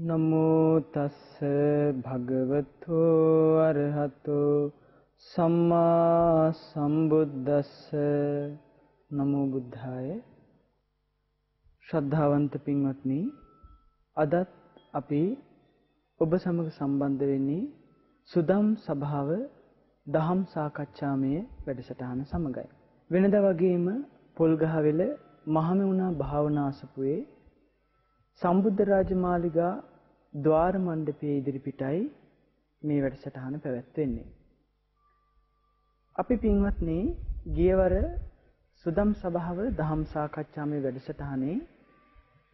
නමෝ තස්ස භගවතු අරහතෝ සම්මා සම්බුද්දස්ස. නමෝ බුද්ධාය. ශ්‍රද්ධාවන්ත පින්වත්නි, අදත් අපි ඔබ සමග සම්බන්ධ වෙන්නේ සුදම් සභාව දහම් සාකච්ඡාමය වැඩසටහන සමගයි. වෙනදා වගේම පොල්ගහවෙල මහමෙවුනා භාවනා අසපුවේ සම්බුද්ධ රාජමාලිගා ද්වාර මණ්ඩපයේ ඉදිරිපිටයි මේ වැඩසටහන පැවැත්වෙන්නේ. අපි පින්වත්නි ගියවර සුදම් සභාව දහම් සාකච්ඡාමය වැඩසටහනේ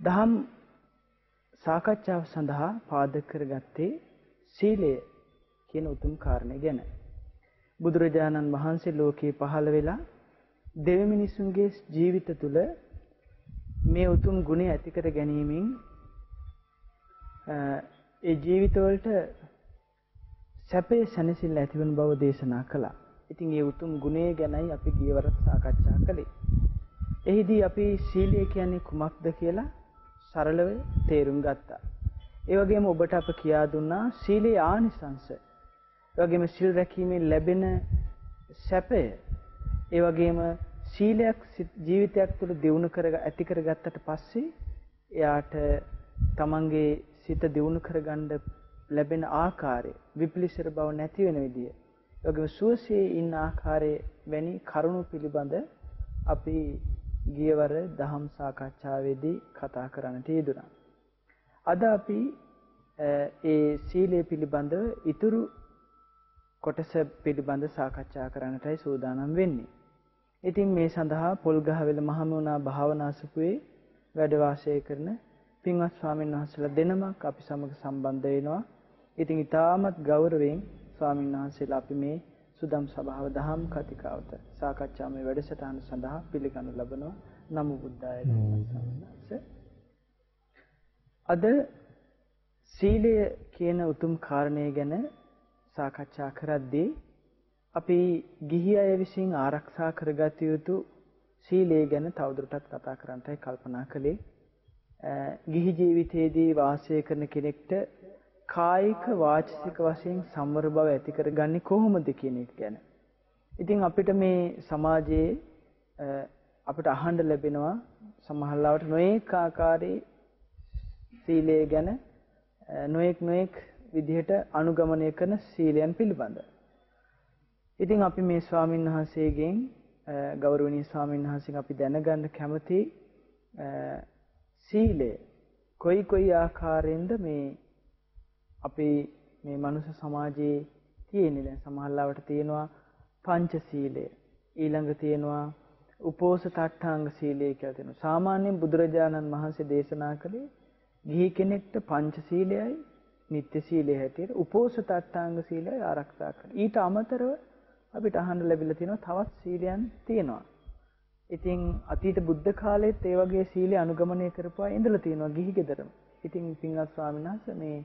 දහම් සාකච්ඡාව සඳහා පාදක කරගත්තේ සීලය කියන උතුම් කාරණය ගැන. බුදුරජාණන් වහන්සේ ලෝකේ පහළ වෙලා දෙවි මිනිසුන්ගේ ජීවිත තුළ මේ උතුම් ගුණය ඇති කර ගැනීමෙන් ඒ ජීවිතවලට සැපේ සැනසෙල්ල ඇතිවන බව දේශනා කළා. ඉතින් මේ උතුම් ගුණය ගැනයි අපි ගියවරත් සාකච්ඡා කළේ. එහිදී අපි සීලය කියන්නේ කුමක්ද කියලා සරලව තේරුම් ගත්තා. ඒ වගේම ඔබට අප කියා දුන්නා සීලේ ආනිසංශ. ඒ වගේම සීල් රැකීමෙන් ලැබෙන සැපය. ඒ වගේම සීලයක් ජීවිතයක් තුළ දියුණු ඇති කරගත්තට පස්සේ එයාට තමන්ගේ සිත දියුණු කරගන්න ලැබෙන ආකාරය, විපිලිසර බව නැති වෙන විදිය, ඒ වගේම සුවසේ ඉන්න ආකාරයේ වැනි කරුණු පිළිබඳ අපි ගියවර දහම් සාකච්ඡාවේදී කතා කරන්නට යෙදුණා. අද අපි ඒ සීලය පිළිබඳව ඉතුරු කොටස පිළිබඳ සාකච්ඡා කරන්නටයි සූදානම් වෙන්නේ. ඉතින් මේ සඳහා පොල්ගහවෙල මහමෙවුනා භාවනා අසපුවේ වැඩ වාසය කරන පින්වත් ස්වාමීන් වහන්සේලා දෙනමක් අපි සමග සම්බන්ධ වෙනවා. ඉතින් ඊටමත් ගෞරවයෙන් ස්වාමීන් වහන්සේලා අපි මේ සුදම් සභාව දහම් කතිකාවත සාකච්ඡාමය වැඩසටහන සඳහා පිළිගනු ලබනවා. නමෝ බුද්ධාය. අද සීලය කියන උතුම් කාරණය ගැන සාකච්ඡා කරද්දී අපි ගිහි අය විසින් ආරක්ෂා කරගත යුතු සීලය ගැන තවදුරටත් කතා කරන්නටයි කල්පනා කළේ. ගිහි ජීවිතයේදී වාසය කරන කෙනෙක්ට කායික වාචික වශයෙන් සම්වර බව ඇති කරගන්නේ කොහොමද කියන එක ගැන. ඉතින් අපිට මේ සමාජයේ අපිට අහන්න ලැබෙනවා සමහරවිට නොඑක ආකාරයේ සීලය ගැන නොඑක් විදිහට අනුගමනය කරන සීලයන් පිළිබඳ. ඉතින් අපි මේ ස්වාමීන් වහන්සේගෙන් ගෞරවනීය ස්වාමීන් වහන්සේගෙන් අපි දැනගන්න කැමති සීලය කොයි ආකාරයෙන්ද මේ අපේ මේ මනුෂ්‍ය සමාජයේ තියෙන්නේ. දැන් සමහරවිට තියෙනවා පංච සීලය, ඊළඟ තියෙනවා උපෝසථාට්ඨාංග සීලය කියලා තියෙනවා. සාමාන්‍යයෙන් බුදුරජාණන් වහන්සේ දේශනා කළේ ගිහි කෙනෙක්ට පංච සීලයයි නිත්‍ය සීලය හැටියට උපෝසථාට්ඨාංග සීලය ආරක්ෂා කරනවා. ඊට අමතරව අපිට අහන්න ලැබිලා තියෙනවා තවත් සීලයන් තියෙනවා. ඉතින් අතීත බුද්ධ කාලෙත් ඒ වගේ සීලය අනුගමනය කරපුවා ඉඳලා තියෙනවා ගිහි ගෙදරම. ඉතින් පින්වත් ස්වාමීන් වහන්සේ මේ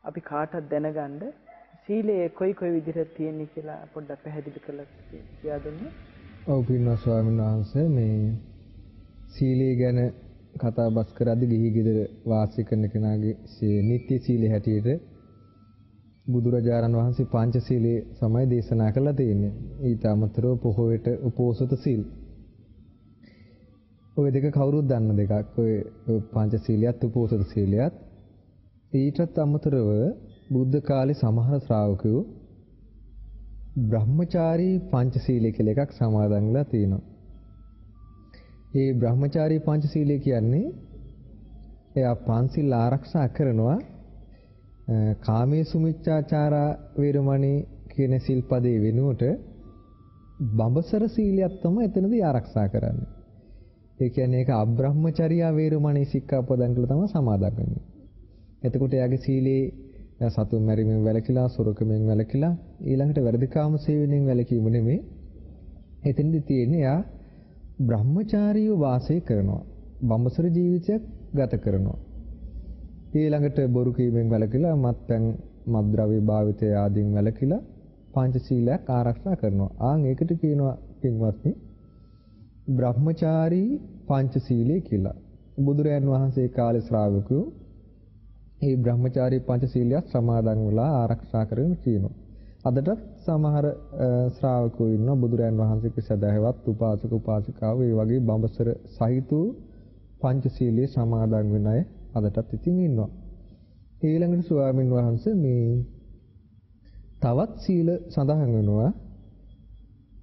අපි කාටවත් දැනගන්න සීලය කොයි විදිහට තියෙන්නේ කියලා පොඩ්ඩක් පැහැදිලි කරලා කියා දුන්නොත්. ඔව් පින්වත් ස්වාමීන් වහන්සේ මේ සීලය ගැන කතා බස් කරද්දී ගිහි ගෙදර වාසය කරන කෙනාගේ නිත්‍ය සීලය හැටියට බුදුරජාණන් වහන්සේ පංචශීලයේ සමය දේශනා කළා තියෙන්නේ. ඊට අමතරව පොහොයට උපෝසත සීල්. ඔය දෙක කවුරුත් දන්න දෙකක්. ඔය පංචශීලියත් උපෝසත සීලියත්. ඊටත් අමතරව බුද්ධ කාලේ සමහර ශ්‍රාවකයෝ බ්‍රහ්මචාරී පංචශීලය කියලා එකක් සමාදන් වෙලා තියෙනවා. ඒ බ්‍රහ්මචාරී පංචශීලය කියන්නේ එයා පංචශීල ආරක්ෂා කරනවා. කාමයේ සුමිච්ඡාචාරා වේරමණී කියන සිල්පදේ වෙනුවට බඹසර සීලයක් තමයි එතනදී ආරක්ෂා කරන්නේ. ඒ කියන්නේ ඒක අබ්‍රහ්මචර්යා වේරමණී සික්ඛාපදං කියලා තමයි සමාදන් වෙන්නේ. එතකොට එයාගේ සීලේ සතුන් මැරීමෙන් වැළකීලා, සොරකමෙන් වැළකීලා, ඊළඟට වැරදිකාම සේවනයෙන් වැළකීම නෙමෙයි. එතනදී තියෙන්නේ එයා බ්‍රහ්මචාරීව වාසය කරනවා. බඹසර ජීවිතයක් ගත කරනවා. ඊළඟට බොරු කීමෙන් වැළකීලා, මත්පැන් මත්ද්‍රව්‍ය භාවිතය ආදීන් වැළකීලා පංචශීලයක් ආරක්ෂා කරනවා. ඒකට කියනවා පින්වත්නි බ්‍රහ්මචාරී පංචශීලයේ කියලා. බුදුරයන් වහන්සේ කාලේ ශ්‍රාවකයෝ මේ බ්‍රහ්මචාරී පංචශීලයක් සමාදන් වෙලා ආරක්ෂා කරගෙන තියෙනවා. අදටත් සමහර ශ්‍රාවකයෝ ඉන්නවා බුදුරයන් වහන්සේගේ සදාහවත් උපාසක උපාසිකාවෝ ඒ වගේ බඹසර සහිත පංචශීලයේ සමාදන් වෙන අය අදටත් ඉතින් ඉන්නවා. ඊළඟට ස්වාමින් වහන්සේ මේ තවත් සීල සඳහන් වෙනවා.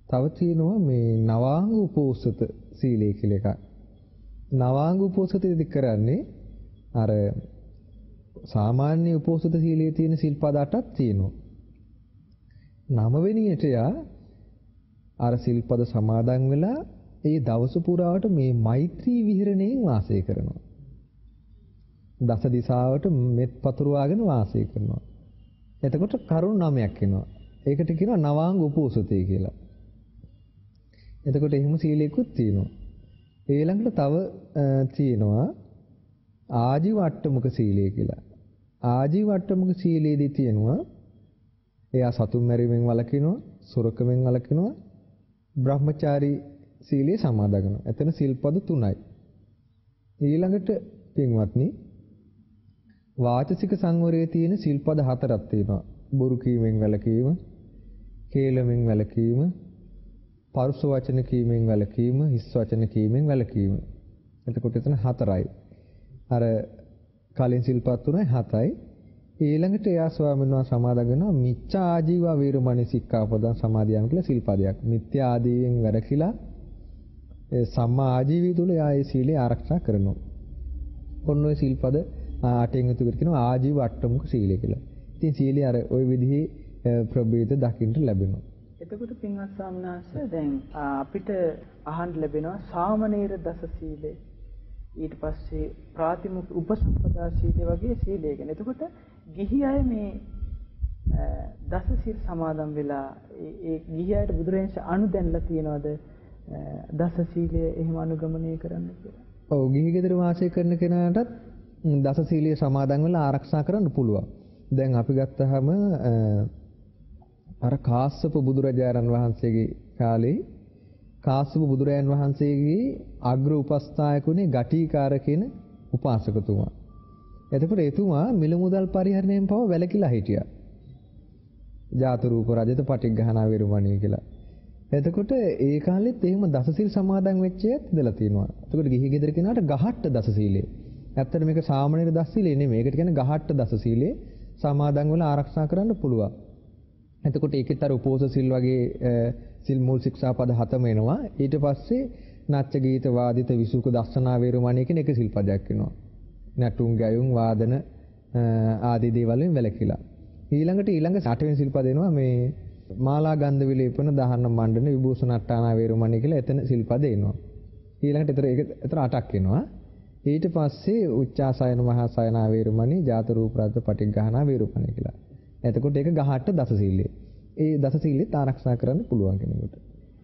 තව තියෙනවා මේ නවාංග උපෝසත සීලය කියලා එකක්. නවාංග උපෝසතෙදි කරන්නේ අර සාමාන්‍ය උපෝසත සීලයේ තියෙන සිල්පද 8ක් තියෙනවා. 9 වෙනියට අර සිල්පද සමාදන් වෙලා ඒ දවස පුරාවට මේ මෛත්‍රී විහරණයෙන් වාසය කරනවා. දස දිශාවට මෙත් පතුරවාගෙන වාසය කරනවා. එතකොට කරුණ 9ක් එනවා. ඒකට කියනවා නවාංග උපෝසතය කියලා. එතකොට එහෙම සීලයකුත් තියෙනවා. ඊළඟට තව තියෙනවා ආජීවට්ටමුක සීලය කියලා. ආජීවට්ටමුක සීලයේදී තියෙනවා එයා සතුන් මැරීමෙන් වළකිනවා, සොරකමෙන් වළකිනවා, බ්‍රහ්මචාරී සීලයේ සමාදන් වෙනවා. එතන සිල්පද 3යි. ඊළඟට පින්වත්නි වාචසික සංවරයේ තියෙන සිල්පද 4ක් තියෙනවා. බොරු කීමෙන් වැළකීම, කේලමෙන් වැළකීම, පරුස වචන කීමෙන් වැළකීම, හිස් වචන කීමෙන් වැළකීම. එතකොට එතන 4යි. අර කලින් සිල්පද 3යි 7යි. ඊළඟට එයා ස්වාමීන් වහන්සේ සමාදන් වෙනවා මිච්ඡා ආජීව වේරමණී සික්ඛාපදං සමාදියාම කියලා සිල්පදයක්. මිත්‍යා ආදීයෙන් වැළකීලා සම්මා ආජීවය තුළ එයා ඒ සීලය ආරක්ෂා කරනවා. ඔන්න ඔය සිල්පද 8න් යුතු කරකිනවා ආජීව අට්ටමුක සීලය කියලා. ඉතින් සීලය අර ওই විදිහේ ප්‍රභේද දකින්න ලැබෙනවා. එතකොට පින්වත් ස්වාමීන් වහන්සේ දැන් අපිට අහන්න ලැබෙනවා සාමණේර දස සීලය, ඊට පස්සේ ප්‍රාතිමොක්ඛ උපසම්පදා සීලය වගේ සීලය ගැන. එතකොට ගිහි අය මේ දස සීල් සමාදන් වෙලා ඒ ගිහි අයට බුදුරජාණන් අනුදැන්ලා තියනවාද දස සීලය එහෙම අනුගමනය කරන්න කියලා? ඔව් ගිහි ගෙදර වාසය කරන කෙනාටත් දස සීලය සමාදන් වෙලා ආරක්ෂා කරන්න පුළුවන්. දැන් අපි ගත්තාම අර කාශ්‍යප බුදුරජාණන් වහන්සේගේ කාලේ කාශ්‍යප බුදුරජාණන් වහන්සේගේ අග්‍ර උපස්ථායකුනේ ගටිකාර කියන උපාසකතුමා. එතකොට එතුමා මිල මුදල් පරිහරණයෙන් පව වැළකීලා හිටියා. ජාත රූප රජත පටිඝහනා වේරමණී කියලා. එතකොට ඒ කාලෙත් එහෙම දසසිල් සමාදන් වෙච්ච අයත් ඉඳලා තියෙනවා. එතකොට ගිහි ගෙදර කෙනාට ගහට්ට දසසීලය. ඇත්තට මේක සාමාන්‍ය දසසීලය නෙමෙයි. ඒකට කියන්නේ ගහට්ට දසසීලය සමාදන් වෙලා ආරක්ෂා කරන්න පුළුවන්. එතකොට ඒකෙත් අර උපෝස සිල් වගේ සිල් මුල් ශික්ෂාපද 7ම එනවා. ඊට පස්සේ නච්ච ගීත වාදිත විසුක දස්සනා වේරමණී කියන එක සිල්පදයක් වෙනවා. නටුම් ගයුම් වාදන ආදී දේවල් වලින් වැළකීලා. ඊළඟ 8වෙනි සිල්පද එනවා මේ මාලා ගන්ධ විලේපන දහන්න මණ්ඩන විභූෂණ අට්ඨානා වේරමණී කියලා එතන සිල්පද එනවා. ඊළඟට එතන 8ක් එනවා. ඊට පස්සේ උච්චාසයන මහාසයනා වේරමණී ජාත රූප රාජ පටිඝහනා වේරමණී කියලා. එතකොට ඒක ගහට්ට දසසීලය. ඒ දසසීලෙත් ආරක්ෂා කරන්න පුළුවන් කෙනෙකුට.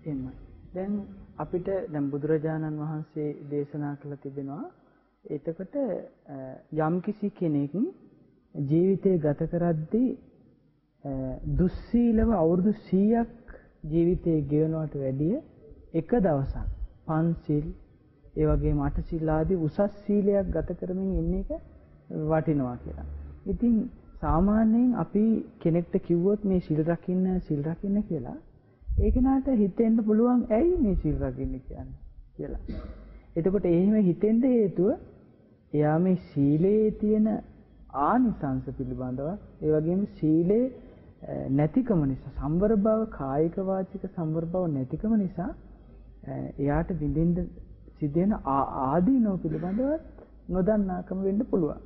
එහෙමයි. දැන් අපිට දැන් බුදුරජාණන් වහන්සේ දේශනා කළ තිබෙනවා එතකොට යම්කිසි කෙනෙක් ජීවිතය ගත කරද්දී දුස්සීලව අවුරුදු 100ක් ජීවිතේ ගෙවනවට වැඩිය එක දවසක් පන්සිල් ඒ වගේම අටසිල් ආදී උසස් සීලයක් ගත කරමින් ඉන්න එක වටිනවා කියලා. ඉතින් සාමාන්‍යයෙන් අපි කෙනෙක්ට කිව්වොත් මේ සිල් රකින්න කියලා ඒ කෙනාට හිතෙන්න පුළුවන් ඇයි මේ සිල් රකින්න කියන්නේ කියලා. එතකොට එහෙම හිතෙන්න හේතුව එයා මේ සීලයේ තියෙන ආනිසංස පිළිබඳව ඒ වගේම සීලේ නැතිකම නිසා සම්වර බව කායික වාචික සම්වර බව නැතිකම නිසා එයාට විඳින්න සිදෙන ආදීනෝ පිළිබඳව නොදන්නාකම වෙන්න පුළුවන්.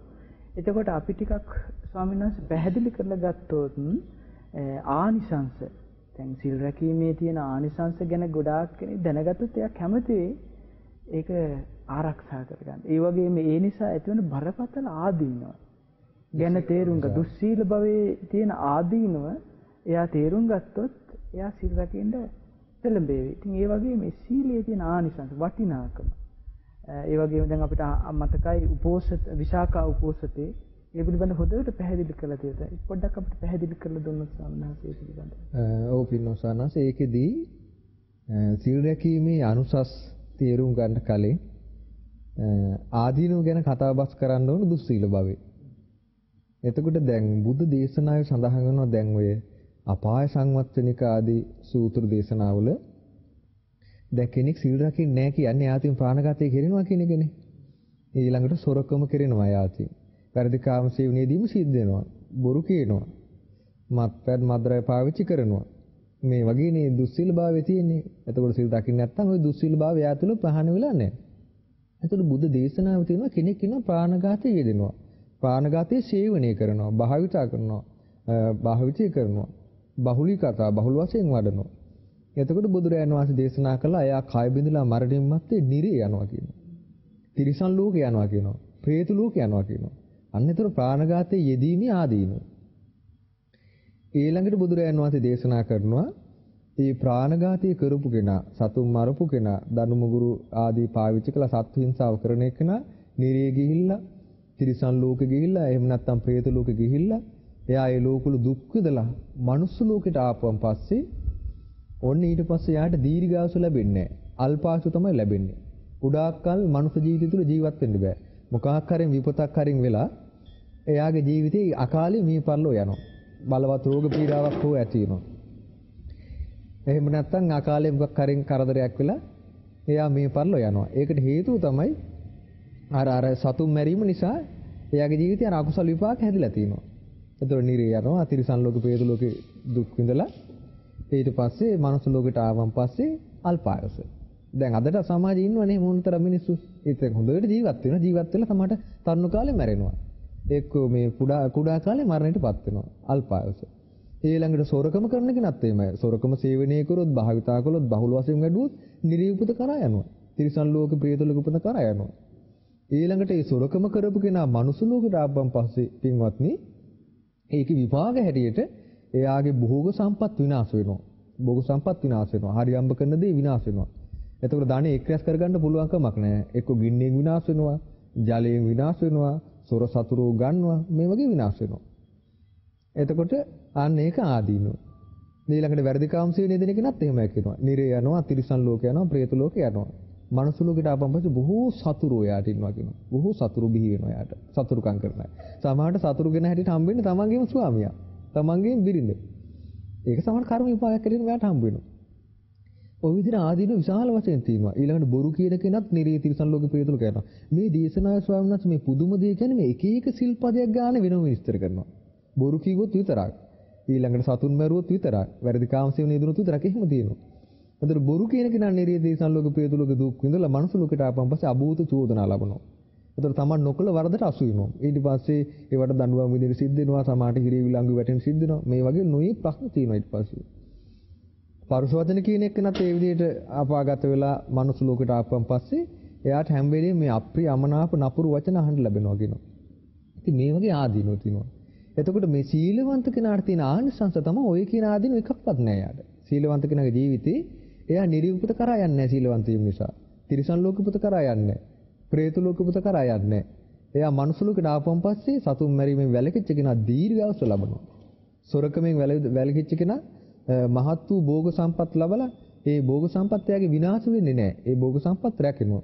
එතකොට අපි ටිකක් ස්වාමීන් වහන්සේ පැහැදිලි කරලා ගත්තොත් ආනිසංස දැන් සිල් රැකීමේ තියෙන ආනිසංස ගැන ගොඩාක් කෙනෙක් දැනගත්තොත් එයා කැමති වෙයි ඒක ආරක්ෂා කරගන්න. ඒ වගේම ඒ නිසා ඇතිවන බරපතල ආදීනව ගැන තේරුම් ගන්න. දුස්සීල භවයේ තියෙන ආදීනව එයා තේරුම් ගත්තොත් එයා සිල් රැකෙන්න පෙළඹෙවි. ඉතින් ඒ වගේම මේ සීලයේ තියෙන ආනිසංස වටිනාකම. ඒ වගේම දැන් අපිට මතකයි උපෝසත විශාඛා උපෝසතේ ඒ පිළිබඳ හොඳට පැහැදිලි කරලා තියෙනවා. පොඩ්ඩක් අපිට පැහැදිලි කරලා දුන්නොත් සාමනාසේ පිළිබඳව. ඔව් පින්නෝසානස ඒකෙදී සීල් රැකීමේ අනුසස් තේරුම් ගන්න කලින් ආදීනව ගැන කතා බස් කරන්න ඕන දුස්සීල භවයේ. එතකොට දැන් බුද්ධ දේශනාවේ සඳහන් වෙනවා දැන් ඔය අපාය සංවත්තනික ආදී සූත්‍ර දේශනාවල දැන් කෙනෙක් සීල් රකින්නේ නැහැ කියන්නේ යාතින් ප්‍රාණඝාතය කරනවා කියන එකනේ. ඊළඟට සොරකම කරනවා යාතින්. වැරදි කාම සේවනයේදීම සිද්ධ වෙනවා. බොරු කියනවා. මත්පැන් මද්ද්‍රව්‍ය පාවිච්චි කරනවා. මේ වගේනේ දුස්සීලභාවය තියෙන්නේ. එතකොට සීල් රකින්න නැත්නම් ওই දුස්සීලභාවය යා තුළ ප්‍රහාණය වෙලා නැහැ. එතකොට බුද්ධ දේශනාව තියෙනවා කෙනෙක් ඉන්නවා ප්‍රාණඝාතය යෙදෙනවා. ප්‍රාණඝාතයේ සේවනය කරනවා, භාවිතා කරනවා, භාවිතය කරනවා, බහුලී කතා බහුල වශයෙන් වඩනවා. එතකොට බුදුරජාණන් වහන්සේ දේශනා කළා එයා කය බිඳලා මරණින් මත්තේ නිරේ යනවා කියනවා. තිරිසන් ලෝකේ යනවා කියනවා. പ്രേත ලෝකේ යනවා කියනවා. අන්න ඒතර ප්‍රාණඝාතයේ යෙදීමේ ආදීනෝ. ඊළඟට බුදුරජාණන් වහන්සේ දේශනා කරනවා මේ ප්‍රාණඝාතය කරපු කෙනා, සතුන් මරපු කෙනා, දනුමුගුරු ආදී පාවිච්චි කළ සත්ත්ව හිංසාව කරන කෙනා නිරේ ගිහිල්ලා, තිරිසන් ලෝකෙ ගිහිල්ලා, එහෙම නැත්නම් പ്രേත ලෝකෙ ගිහිල්ලා, එයා ඒ ලෝකවල දුක් විඳලා මනුස්ස ලෝකෙට ආපුවන් පස්සේ ඔන්න ඊට පස්සේ යාට දීර්ඝායුෂ ලැබෙන්නේ නැහැ. අල්පායුෂ තමයි ලැබෙන්නේ. උඩාක්කල් මනුස්ස ජීවිතය තුළ ජීවත් වෙන්න බෑ. මොකක් හරින් විපතක් හරින් වෙලා එයාගේ ජීවිතේ අකාලේ මිය පරලෝ යනවා. බලවත් රෝග පීඩාවක් හෝ ඇති වෙනවා. එහෙම නැත්නම් අකාලේ මොකක් හරින් කරදරයක් වෙලා එයා මිය පරලෝ යනවා. ඒකට හේතුව තමයි අර සතුන් මැරීම නිසා එයාගේ ජීවිතේ අර අකුසල විපාක හැදිලා තියෙනවා. එතකොට නිරේ යනවා, තිරිසන් ලෝකේ, പ്രേත ලෝකේ දුක් විඳලා ඊට පස්සේ මනුස්ස ලෝකෙට ආවන් පස්සේ අල්පායස. දැන් අදට සමාජයේ ඉන්නවනේ මොනතර මිනිස්සු. ඒත් හොඳට ජීවත් වෙනවා. ජීවත් වෙලා තමයි තරුණ කාලේ මැරෙනවා. එක්කෝ මේ කුඩා කාලේ මරණයටපත් වෙනවා. අල්පායස. ඊළඟට සොරකම කරන කෙනත් එහෙමයි. සොරකම සේවනය කරොත්, භාවිතා කළොත්, බහුල වශයෙන් වැඩුවොත් නිර්යුපත කරා යනවා. තිරිසන් ලෝකේ, പ്രേත ලෝකෙ උපත කරා යනවා. ඊළඟට ඒ සොරකම කරපු කෙනා මනුස්ස ලෝකෙට ආපන් පස්සේ පින්වත්නි ඒකේ විපාක හැටියට එයාගේ භෝග සම්පත් විනාශ වෙනවා. භෝග සම්පත් විනාශ වෙනවා. හරියම්බ කරන දේ විනාශ වෙනවා. එතකොට ධනෙ එක්රැස් කරගන්න පුළුවන් කමක් නැහැ. එක්ක ගින්නෙන් විනාශ වෙනවා, ජලයෙන් විනාශ වෙනවා, සොර සතුරු ගන්නවා, මේ වගේ විනාශ වෙනවා. එතකොට අන්න ඒක ආදීනෝ. ඊළඟට වැරදි කාමසේවනයේ දෙන කෙනත් එහෙමයි කියනවා. නිරේ යනවා, තිරිසන් ලෝකේ යනවා, പ്രേත ලෝකේ යනවා. මනුස්ස ලෝකෙට ආපන් පස්සේ බොහෝ සතුරු එයාට ඉන්නවා කියනවා. බොහෝ සතුරු බිහි වෙනවා එයාට. සතුරුකම් කරන අය. සමහරට සතුරු කෙනා හැටියට හම්බෙන්නේ තමන්ගේම ස්වාමියා. තමන්ගේම බිරිඳ. ඒක සමහර කර්ම විපාකයක් හැටියට මෙයාට හම්බ වෙනවා. ඔය විදිහට ආදීන විශාල වශයෙන් තියෙනවා. ඊළඟට බොරු කියන කෙනත් නිරේ තිරිසන් ලෝකේ ප්‍රේත ලෝකේ යනවා. මේ දේශනාවේ ස්වාමීන් වහන්සේ මේ පුදුම දේ කියන්නේ මේ එක එක සිල්පදයක් ගන්න වෙනම විස්තර කරනවා. බොරු කිව්වොත් විතරක්. ඊළඟට සතුන් මරුවොත් විතරක්. වැරදි කාමසේවනයේ දුනොත් විතරක් එහෙම තියෙනවා. අතන බොරු කියන කෙනා නිරේ තිරිසන් ලෝකේ ප්‍රේත ලෝකේ දුක් විඳලා මනුස්ස ලෝකයට ආපන් පස්සේ අභූත චෝදනා ලබනවා. ඒතර තමන් නොකළ වරදට අසු වෙනවා. ඊට පස්සේ ඒවට දඬුවම් විදිහට සිද්ධ වෙනවා. සමාහට හිරේ විලංගු වැටෙන සිද්ධ වෙනවා. මේ වගේ නොයේ ප්‍රශ්න තියෙනවා ඊට පස්සේ. පරුස වචන කියන එක්කනත් ඒ විදිහට අපාගත වෙලා මනුස්ස ලෝකයට ආපන් පස්සේ එයාට හැම වෙලේම මේ අප්‍රිය අමනාප නපුරු වචන අහන්න ලැබෙනවා කියනවා. ඉතින් මේ වගේ ආදීනෝ තියෙනවා. එතකොට මේ සීලවන්ත කෙනාට තියෙන ආනිසංස තමයි ඔය කියන ආදීනෝ එකක්වත් නෑ යාට. සීලවන්ත කෙනාගේ ජීවිතේ එයා නිර්යුපත කරා යන්නේ නෑ සීලවන්ත වීම නිසා. තිරිසන් ලෝකෙපත කරා යන්නේ නෑ. പ്രേත ලෝකෙපත කරා යන්නේ නෑ. එයා මනුස්ස ලෝකයට ආපන් පස්සේ සතුන් මැරීමෙන් වැළකීච්ච කෙනා දීර්ඝායුෂ ලබනවා. සොරකමෙන් වැළකීච්ච කෙනා මහත් වූ භෝග සම්පත් ලබලා ඒ භෝග සම්පත් එයාගේ විනාශ වෙන්නේ නැහැ. ඒ භෝග සම්පත් රැකෙනවා.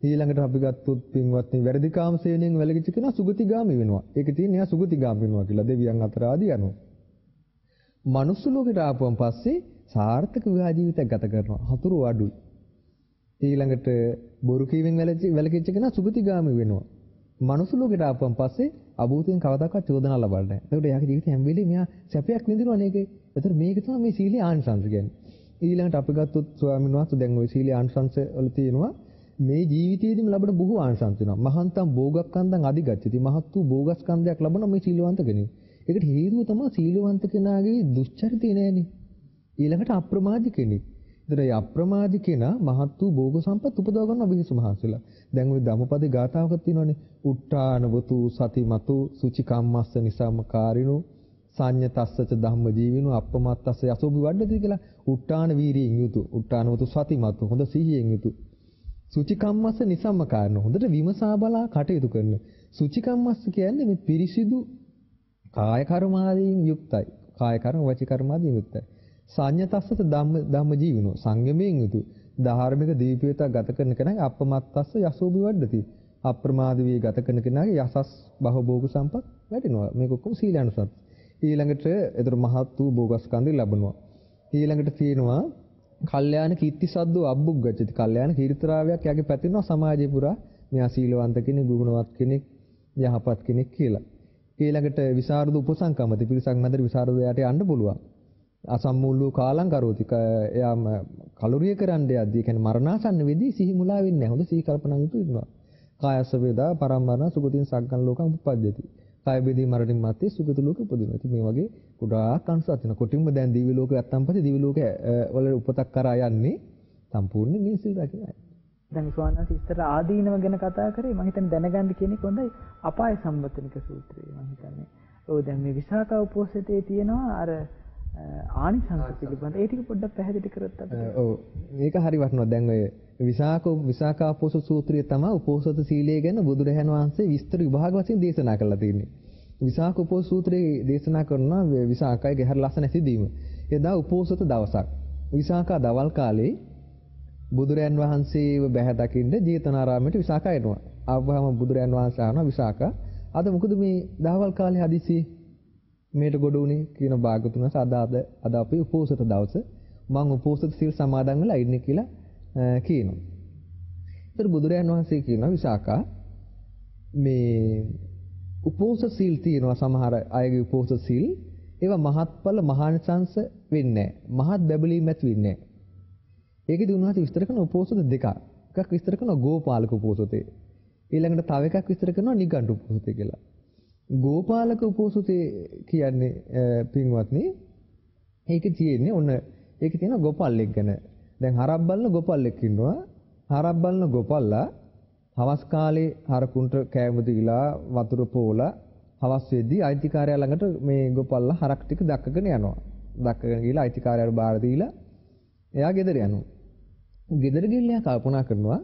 ඊළඟට අපි ගත්තොත් පින්වත්නි වැරදි කාම සේවනයෙන් වැළකීච්ච කෙනා සුගතිගාමි වෙනවා. ඒකේ තියෙන එයා සුගතිගාමි වෙනවා කියලා දෙවියන් අතර ආදී යනවා. මනුස්ස ලෝකයට ආපුවන් පස්සේ සාර්ථක විවාහ ජීවිතයක් ගත කරනවා. හතුරු අඩුයි. ඊළඟට බොරු කීමෙන් වැළකීච්ච කෙනා සුගතිගාමි වෙනවා. මනුස්ස ලෝකයට ආපුවන් පස්සේ අභූතයෙන් කවදාකවත් චෝදනා ලබන්නේ නැහැ. ඒකට එයාගේ ජීවිතේ හැම වෙලේම මෙයා සැපයක් විඳිනවා නේද? ඒතර මේක තමයි මේ සීලේ ආනිසංස කියන්නේ. ඊළඟට අපි ගත්තොත් ස්වාමීන් වහන්සේ දැන් ওই සීලේ ආනිසංස වල තියෙනවා මේ ජීවිතයේදීම ලැබෙන බොහෝ ආනිසංස වෙනවා. මහන්තම් භෝගස්කන්ධං අධිගච්ඡති. මහත් වූ භෝගස්කන්ධයක් ලබන මේ සීලවන්ත කෙනෙක්. ඒකට හේතුව තමයි සීලවන්ත කෙනාගේ දුස්චරිතය නෑනේ. ඊළඟට අප්‍රමාදී කෙනෙක්. ඒතර මේ අප්‍රමාදී කෙනා මහත් වූ භෝග සම්පත් උපදව ගන්න බිහිසු මහන්සිලා. දැන් ওই ධම්මපදේ ගාථාවක තියෙනවානේ. උට්ටානවතු සතිමතු සුචිකම්මස්ස නිසම්කාරිනෝ සංඤතස්සච ධම්ම ජීවිනෝ අප්පමත්තස්ස යසෝබි වඩ්ඩති කියලා. උට්ටාන වීරියෙන් යුතු, උට්ටානවතු සතිමතු, හොඳ සිහියෙන් යුතු. සුචිකම්මස්ස නිසම්කාරිනෝ, හොඳට විමසා බලා කටයුතු කරන. සුචිකම්මස්ස කියන්නේ මේ පිරිසිදු කාය කර්මාදීන් යුක්තයි. කාය කර්ම, වචී කර්මාදීන් යුක්තයි. සංඤතස්සච ධම්ම ජීවිනෝ, සංයමයෙන් යුතු. ධාර්මික දීපේත ගත කරන කෙනා අප්පමත්තස්ස යසෝබි වඩ්ඩති. අප්‍රමාද වී ගත කරන කෙනාගේ යසස් බහභෝග සම්පත් වැඩෙනවා. මේක ඔක්කොම සීලානුසත්. ඊළඟට ඒතර මහත් වූ භෝගස්කන්ධය ලැබෙනවා. ඊළඟට තියෙනවා කල්යාණ කීර්ති සද්දෝ අබ්බුග්ගච්ඡති. කල්යාණ කීර්තිරාවයක් යාගේ පැතිරෙනවා සමාජය පුරා. මෙයා සීලවන්ත කෙනෙක්, ගුණවත් කෙනෙක්, යහපත් කෙනෙක් කියලා. ඊළඟට විසරද උපසංකමති. පිරිසක් මැදට විසරදයට යන්න පුළුවන්. අසම්මූලෝ කාලං කරෝති. එයාම කලුරිය කරන්න යද්දී කියන්නේ මරණාසන්න වෙදී සිහි මුලා වෙන්නේ නැහැ. හොඳ සිහි කල්පනා යුතු වෙනවා. කායස්ස වේදා පරම්මරණ සුගතින් සග්ගන් ලෝකං උපපද්දති. කාය බෙදී මරණින් මත්තේ සුගත ලෝක උපදිනවා. ඉතින් මේ වගේ ගොඩාක් අංශات වෙනවා. කොටින්ම දැන් දිව්‍ය ලෝකේ යත්තන් පස්සේ දිව්‍ය ලෝකේ වල උපතක් කරා යන්නේ සම්පූර්ණ මේ සිල් රකින්නයි. දැන් ස්වාමීන් වහන්සේ ඉස්සර ආදීනව ගැන කතා කරේ. මම හිතන්නේ දැනගන්න කියන එක හොඳයි. අපාය සම්බතනික සූත්‍රය මම හිතන්නේ. ඔව් දැන් මේ විසාකා උපෝසතේ තියෙනවා අර ආනිසංස පිළිබඳ ඒ ටික පොඩ්ඩක් පැහැදිලි කරොත් අපිට. ඔව් මේක හරි වටිනවා. දැන් ඔය විසාකා උපෝසත සූත්‍රය තමයි උපෝසත සීලය ගැන බුදුරජාණන් වහන්සේ විස්තර විභාග වශයෙන් දේශනා කරලා තියෙන්නේ. විසාක උපෝසත සූත්‍රයේ දේශනා කරනවා විසාකයේ හැර ලස්සන සිදුවීම. එදා උපෝසත දවසක්. විසාකා දවල් කාලේ බුදුරයන් වහන්සේව බැහැ දකින්න ජේතවනාරාමයට විසාකා එනවා. ආවම බුදුරයන් වහන්සේ අහනවා විසාකා අද මොකද මේ දහවල් කාලේ හදිසි මේට ගොඩ උනේ කියන භාගතුන් වහන්සේ අද අපි උපෝසත දවස මම උපෝසත සීල් සමාදන් වෙලා ඉන්නේ කියලා කියනවා. ඒතර බුදුරයන් වහන්සේ කියනවා විසාකා මේ උපෝසත සීල් තියෙනවා සමහර අයගේ උපෝසත සීල් ඒවා මහත්ඵල මහානිසංස වෙන්නේ නැහැ. මහත් බැබලීමක් වෙන්නේ නැහැ. ඒකෙදි උන්වහන්සේ විස්තර කරන උපෝසත දෙකක්. එකක් විස්තර කරනවා ගෝපාලක උපෝසතේ. ඊළඟට තව එකක් විස්තර කරනවා නිගණ්ඨ උපෝසතේ කියලා. ගෝපාලක උපෝසතේ කියන්නේ පින්වත්නි ඒකේ තියෙන්නේ ඔන්න ඒකේ තියෙන ගෝපල්ලෙක් ගැන. දැන් හරක් බලන ගෝපල්ලෙක් ඉන්නවා. හරක් බලන ගෝපල්ලා හවස් කාලේ හරකුන්ට කෑම දීලා වතුර පෝලා හවස් වෙද්දී අයිතිකාරයා ළඟට මේ ගෝපල්ලා හරක් ටික දක්කගෙන යනවා. දක්කගෙන ගිහලා අයිතිකාරයාට බාර දීලා එයා ගෙදර යනවා. ගෙදර ගිහලා කල්පනා කරනවා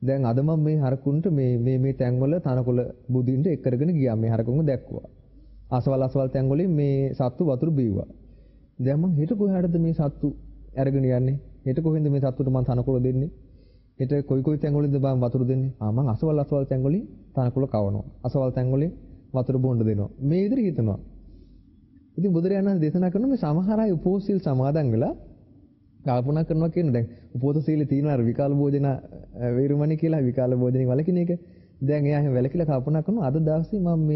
දැන් අද මම මේ හරකුන්ට මේ තැන්වල තනකොළ බුදින්ට එක් කරගෙන ගියා. මේ හරකුන්ව දැක්කුවා. අසවල් තැන්වලින් මේ සත්තු වතුර බීව්වා. දැන් මම හෙට කොහාටද මේ සත්තු අරගෙන යන්නේ? හෙට කොහෙන්ද මේ සත්තුට මම තනකොළ දෙන්නේ? හෙට කොයි තැන්වලින්ද මම වතුර දෙන්නේ? මම අසවල් තැන්වලින් තනකොළ කවනවා. අසවල් තැන්වලින් වතුර බොන්න දෙනවා. මේ විදිහට හිතනවා. ඉතින් බුදුරජාණන් වහන්සේ දේශනා කරන මේ සමහර අය උපෝසීල් සමාදන් වෙලා කල්පනා කරනවා කියන දැන් උපෝත සීලේ තියෙන අර විකාල භෝජන වේරුමණී කියලා විකාල භෝජනෙන් වලකින එක. දැන් එයා එහෙම වැලකිලා කල්පනා කරනවා අද දවසේ මම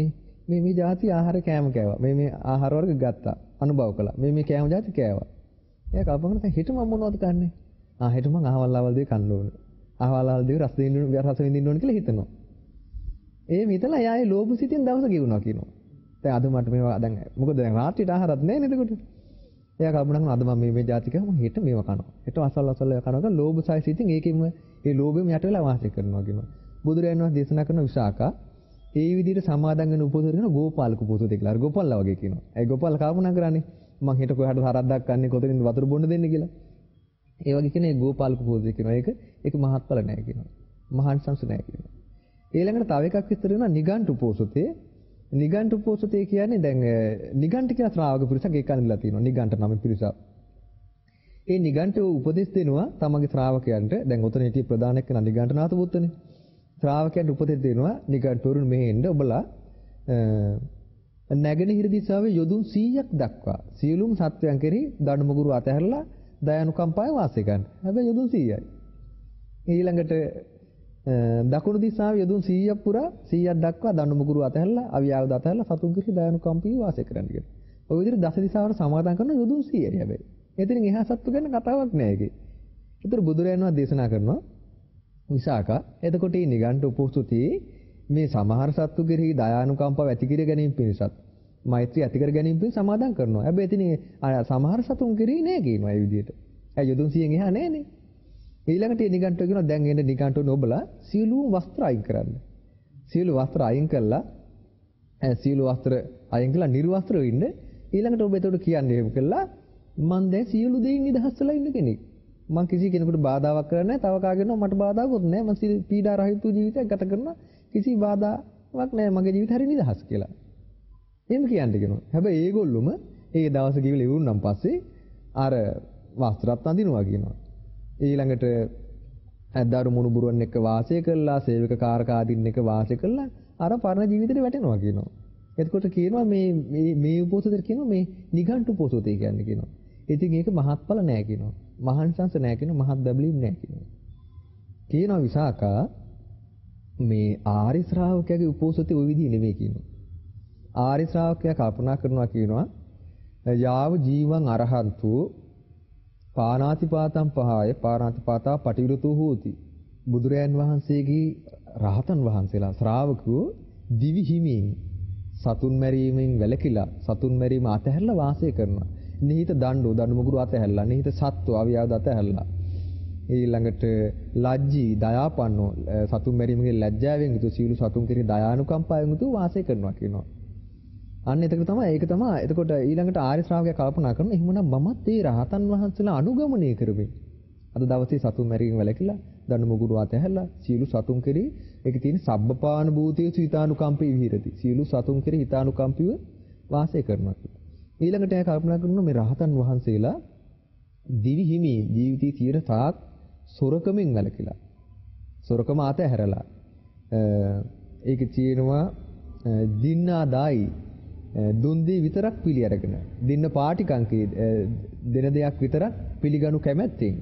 මේ જાති ආහාර කෑම කෑවා. මේ ආහාර වර්ග ගත්තා. අනුභව කළා. මේ කෑම જાති කෑවා. එයා කල්පනා කරනවා හෙට මම මොනවද කන්නේ? හෙට මම අහවල් දේ කන්න ඕනේ. අහවල් දේ රස විඳින්න ඕනේ කියලා හිතනවා. ඒ හිතලා එයා ඒ ලෝභ සිතින් දවස ගෙවුනවා කියනවා. දැන් අද මට මේවා දැන් මොකද දැන් රාත්‍රියට ආහාරත් නැහැ නේද එතකොට? එයා කල්පනා කරනවා අද මම මේ જાති කෑම හෙට මේව කනවා. හෙට අසල් කනවා ලෝභ සයිසිතින් ඒකෙම ඒ ලෝභෙම යට වෙලා වාසය කරනවා කියනවා. බුදුරජාණන් වහන්සේ දේශනා කරන විසාකා ඒ විදිහට සමාදන් වෙන උපෝසත කරන ගෝපාලක උපෝසත කියලා. අර ගෝපල්ලා වගේ කියනවා. ඒ ගෝපල්ලා කල්පනා කරන්නේ මම හෙට කොහාට හරක් දක්වන්නේ කොතනින්ද වතුර බොන්න දෙන්නේ කියලා. ඒ වගේ කියන ඒ ගෝපාලක උපෝසත කියනවා. ඒක මහත්ඵල නැහැ කියනවා. මහානිසංස නැහැ කියනවා. ඊළඟට තව එකක් විස්තර වෙනවා නිගණ්ඨ උපෝසතේ. නිගණ්ඨ උපෝසතේ කියන්නේ දැන් නිගණ්ඨ කියලා ශ්‍රාවක පිරිසක් ඒකන්දලා තියෙනවා. නිගණ්ඨ නම් පිරිසක්. ඒ නිගණ්ඨ උපදෙස් දෙනවා තමගේ ශ්‍රාවකයන්ට. දැන් ඔතන හිටිය ප්‍රධාන එක්කන නිගණ්ඨනාත පුත්තුනේ. ශ්‍රාවකයන්ට උපදෙස් දෙනවා නිගණ්ඨවරුන් මෙහෙ එන්න ඔබලා නැගෙනහිර දිශාවේ යොදුන් 100ක් දක්වා සියලුම සත්වයන් කෙරෙහි දඩුමුගුරු අතහැරලා දයානුකම්පාවෙන් වාසය කරන්න. හැබැයි යොදුන් 100යි. ඊළඟට දකුණු දිශාවේ යොදුන් 100ක් පුරා 100ක් දක්වා දඬුමුගුරු අතහැරලා අවියාවද අතහැරලා සතුන් කිසි දයානුකම්පීව වාසය කරන්න කියලා. ඔය විදිහට දස දිශාවට සමාදන් කරන යොදුන් 100යි හැබැයි. එතනින් එහා සත්තු ගැන කතාවක් නෑ ඒකේ. ඒතර බුදුරයන්ව දේශනා කරනවා විසාකා එතකොට මේ නිගණ්ඨ උපෝසතී මේ සමහර සත්තු කෙරෙහි දයානුකම්පාව ඇති කර ගැනීම පිණිසත් මෛත්‍රී ඇති කර ගැනීම පිණිස සමාදන් කරනවා. හැබැයි එතනින් සමහර සතුන් කෙරෙහි නෑ කියනවා ඒ විදිහට. ඇයි යොදුන් 100න් එහා නෑනේ. ඊළඟට නිගණ්ඨ කියනවා දැන් එන්නේ නිගණ්ඨ ඔබලා සියලුම වස්ත්‍ර අයින් කරන්න. සියලු වස්ත්‍ර අයින් කළා නිර්වස්ත්‍ර වෙන්න. ඊළඟට ඔබ එතකොට කියන්නේ එහෙම කළා මම දැන් සියලු දෙයින් නිදහස් වෙලා ඉන්න කෙනෙක්. මම කිසි කෙනෙකුට බාධාවක් කරන්නේ නැහැ. තව කාගෙන්වත් මට බාධාවකුත් නැහැ. මම පීඩා රහිත ජීවිතයක් ගත කරනවා. කිසි බාධාවක් නැහැ. මගේ ජීවිත හරි නිදහස් කියලා. එහෙම කියන්නේ කියනවා. හැබැයි ඒගොල්ලොම ඒ දවස් කිවිල ඉවුන්නම් පස්සේ අර වස්ත්‍රات අඳිනවා කියනවා. ඊළඟට දරු මුණුබුරුවන් එක්ක වාසය කළා, සේවක කාරක ආදීන් එක්ක වාසය කළා අර පරණ ජීවිතේට වැටෙනවා කියනවා. එතකොට කියනවා මේ උපෝසතේ කියනවා මේ නිගණ්ඨ උපෝසතේ කියන්නේ කියනවා. ඉතින් ඒක මහත්ඵල නෑ කියනවා. මහානිසංස නෑ කියනවා. මහත් බැබලීම් නෑ කියනවා. කියනවා විසාකා මේ ආරි ශ්‍රාවකයාගේ උපෝසතේ ওই විදිහ නෙමෙයි කියනවා. ආරි ශ්‍රාවකයා කල්පනා කරනවා කියනවා යාව ජීවං අරහන්තු පානාතිපාතං පහය පානාතිපාතා පටිවිරතෝ හෝති. බුදුරයන් වහන්සේගේ රහතන් වහන්සේලා ශ්‍රාවකෝ දිවි හිමින් සතුන් මැරීමෙන් වැළකීලා සතුන් මැරීම අතහැරලා වාසය කරනවා. නිහිත දඬු මුගුරු අතහැරලා නිහිත සත්ව අවියාද අතහැරලා ඊළඟට ලජ්ජී දයාපන්නෝ සතුන් මැරීමේ ලැජ්ජාවෙන් යුතු සීළු සතුන් කෙරෙහි දයානුකම්පාවෙන් යුතු වාසය කරනවා කියනවා. අන්න ඒක තමයි එතකොට ඊළඟට ආර්ය ශ්‍රාවකයා කල්පනා කරනවා එහෙමනම් මමත් ඒ රහතන් වහන්සේලා අනුගමනය කරමි. අද දවසේ සතුන් මැරීමෙන් වැළකීලා දඬු මුගුරු අතහැරලා සීළු සතුන් කෙරෙහි ඒකේ තියෙන සබ්බපාන භූතේසු හිතානුකම්පී විහෙරති. සීළු සතුන් කෙරෙහි හිතානුකම්පීව වාසය කරනවා. ඊළඟට එයා කල්පනා කරනවා මේ රහතන් වහන්සේලා දිවි හිමි ජීවිතී තීර තාක් සොරකමින් වැළකීලා සොරකම අතහැරලා ඒකේ තියෙනවා දින්නාදායි දුන්දී විතරක් පිළි අරගෙන දින්න පාටිකංකේ දෙන දෙයක් විතරක් පිළිගනු කැමැත්තෙන්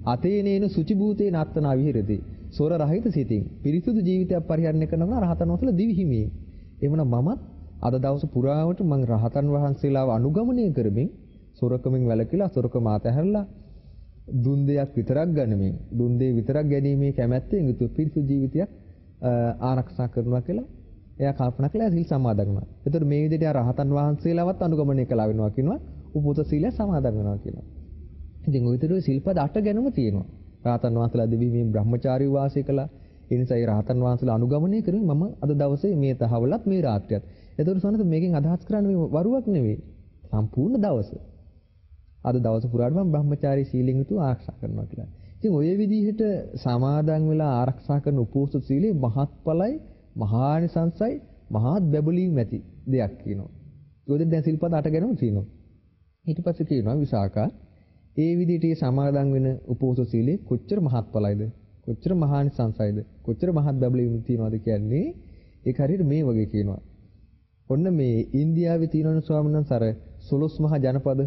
අතේනේන සුචි භූතේ නත්තනා විහෙරති සොර රහිත සිතින් පිරිසුදු ජීවිතයක් පරිහරණය කරනවා රහතන් වහන්සේලා දිවි හිමියේ. එhmenan මමත් අද දවස් පුරාවට මම රහතන් වහන්සේලාව අනුගමනය කරමින් සොරකමින් වැළකීලා සොරකම අතහැරලා දුන් දෙයක් විතරක් ගනිමින් දුන් දෙය විතරක් ගැනීමේ කැමැත්තෙන් යුතු පිරිසුදු ජීවිතයක් ආරක්ෂා කරනවා කියලා එයා කල්පනා කළා සිල් සමාදන් වෙනවා. එතකොට මේ විදිහට ආ රහතන් වහන්සේලාවත් අනුගමනය කළා වෙනවා කියනවා උපෝත සීලය සමාදන් වෙනවා කියනවා. ඉතින් ওই විදිහට සිල්පද 8 ගැනම තියෙනවා. රහතන් වහන්සේලා දෙවිමින් බ්‍රහ්මචාරී වාසය කළා. ඒ නිසා ඒ රහතන් වහන්සේලා අනුගමනය කරමින් මම අද දවසේ මේ තහවලත් මේ රාත්‍රියත්. එතකොට සනත මේකෙන් අදහස් කරන්නේ මේ වරුවක් නෙවෙයි. සම්පූර්ණ දවස. අද දවස පුරාට මම බ්‍රහ්මචාරී සීලෙන් යුතුව ආරක්ෂා කරනවා කියලා. ඉතින් ඔය විදිහට සමාදන් වෙලා ආරක්ෂා කරන උපෝසත සීලේ මහත්ඵලයි මහානිසංසයි මහත් බැබලීම් ඇති දෙයක් කියනවා. ඒකෙන් දැන් සිල්පද 8 ගැනම තියෙනවා. ඊට පස්සේ කියනවා විසාකා ඒ විදිහට සමාදන් වෙන උපෝසත සීලේ කොච්චර මහත්ඵලයිද කොච්චර මහානිසංසයිද කොච්චර මහත් බැබලීම් තියනවාද කියන්නේ ඒක හරියට මේ වගේ කියනවා. ඔන්න මේ ඉන්දියාවේ තියෙනවනේ ස්වාමීන් වහන්සේ අර 12 මහා ජනපද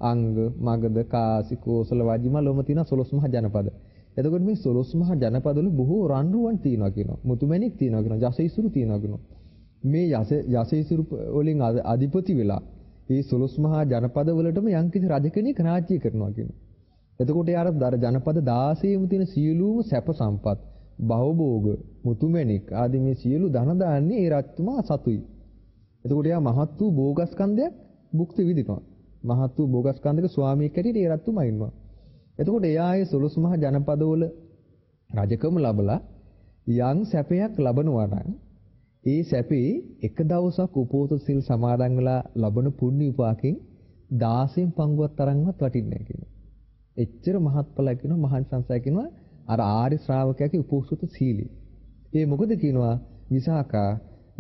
අංග මගධ කාසි කෝසල වජිමලොම තියෙන 12 මහා ජනපද. එතකොට මේ 12 මහා ජනපදවල බොහෝ රන්රුවන් තියෙනවා කියනවා. මුතුමැණික් තියෙනවා කියනවා. යසීසුරු තියෙනවා කියනවා. මේ යසීසුරු වලින් අධිපති වෙලා මේ 12 මහා ජනපදවලටම යම්කිසි රජ කෙනෙක් රාජ්‍ය කරනවා කියනවා. එතකොට යාර ජනපද 16ෙම තියෙන සියලුම සැප සම්පත්, භවභෝග, මුතුමැණික් ආදී මේ සියලු ධන දාන්නේ ඒ රජතුමා සතුයි. එතකොට යා මහත් වූ භෝගස්කන්ධයක් භුක්ති විඳිනවා. මහත් වූ භෝගස්කන්ධක ස්වාමීෙක් හැටියට ඒ රජතුමා ඉන්නවා. එතකොට එයා ඒ 12 මහා ජනපදවල රජකම ලැබලා යම් සැපයක් ලබනවා නම් ඒ සැපේ එක දවසක් උපෝසත සිල් සමාදන් වෙලා ලබන පුණ්‍ය විපාකෙන් 16න් පංගුවක් තරම්වත් වටින්නේ නැහැ කියනවා. එච්චර මහත්ඵලයි කියනවා මහාන් සංසය කියනවා අර ආර්ය ශ්‍රාවකයාගේ උපෝසත සීලය. ඒ මොකද කියනවා විසාකා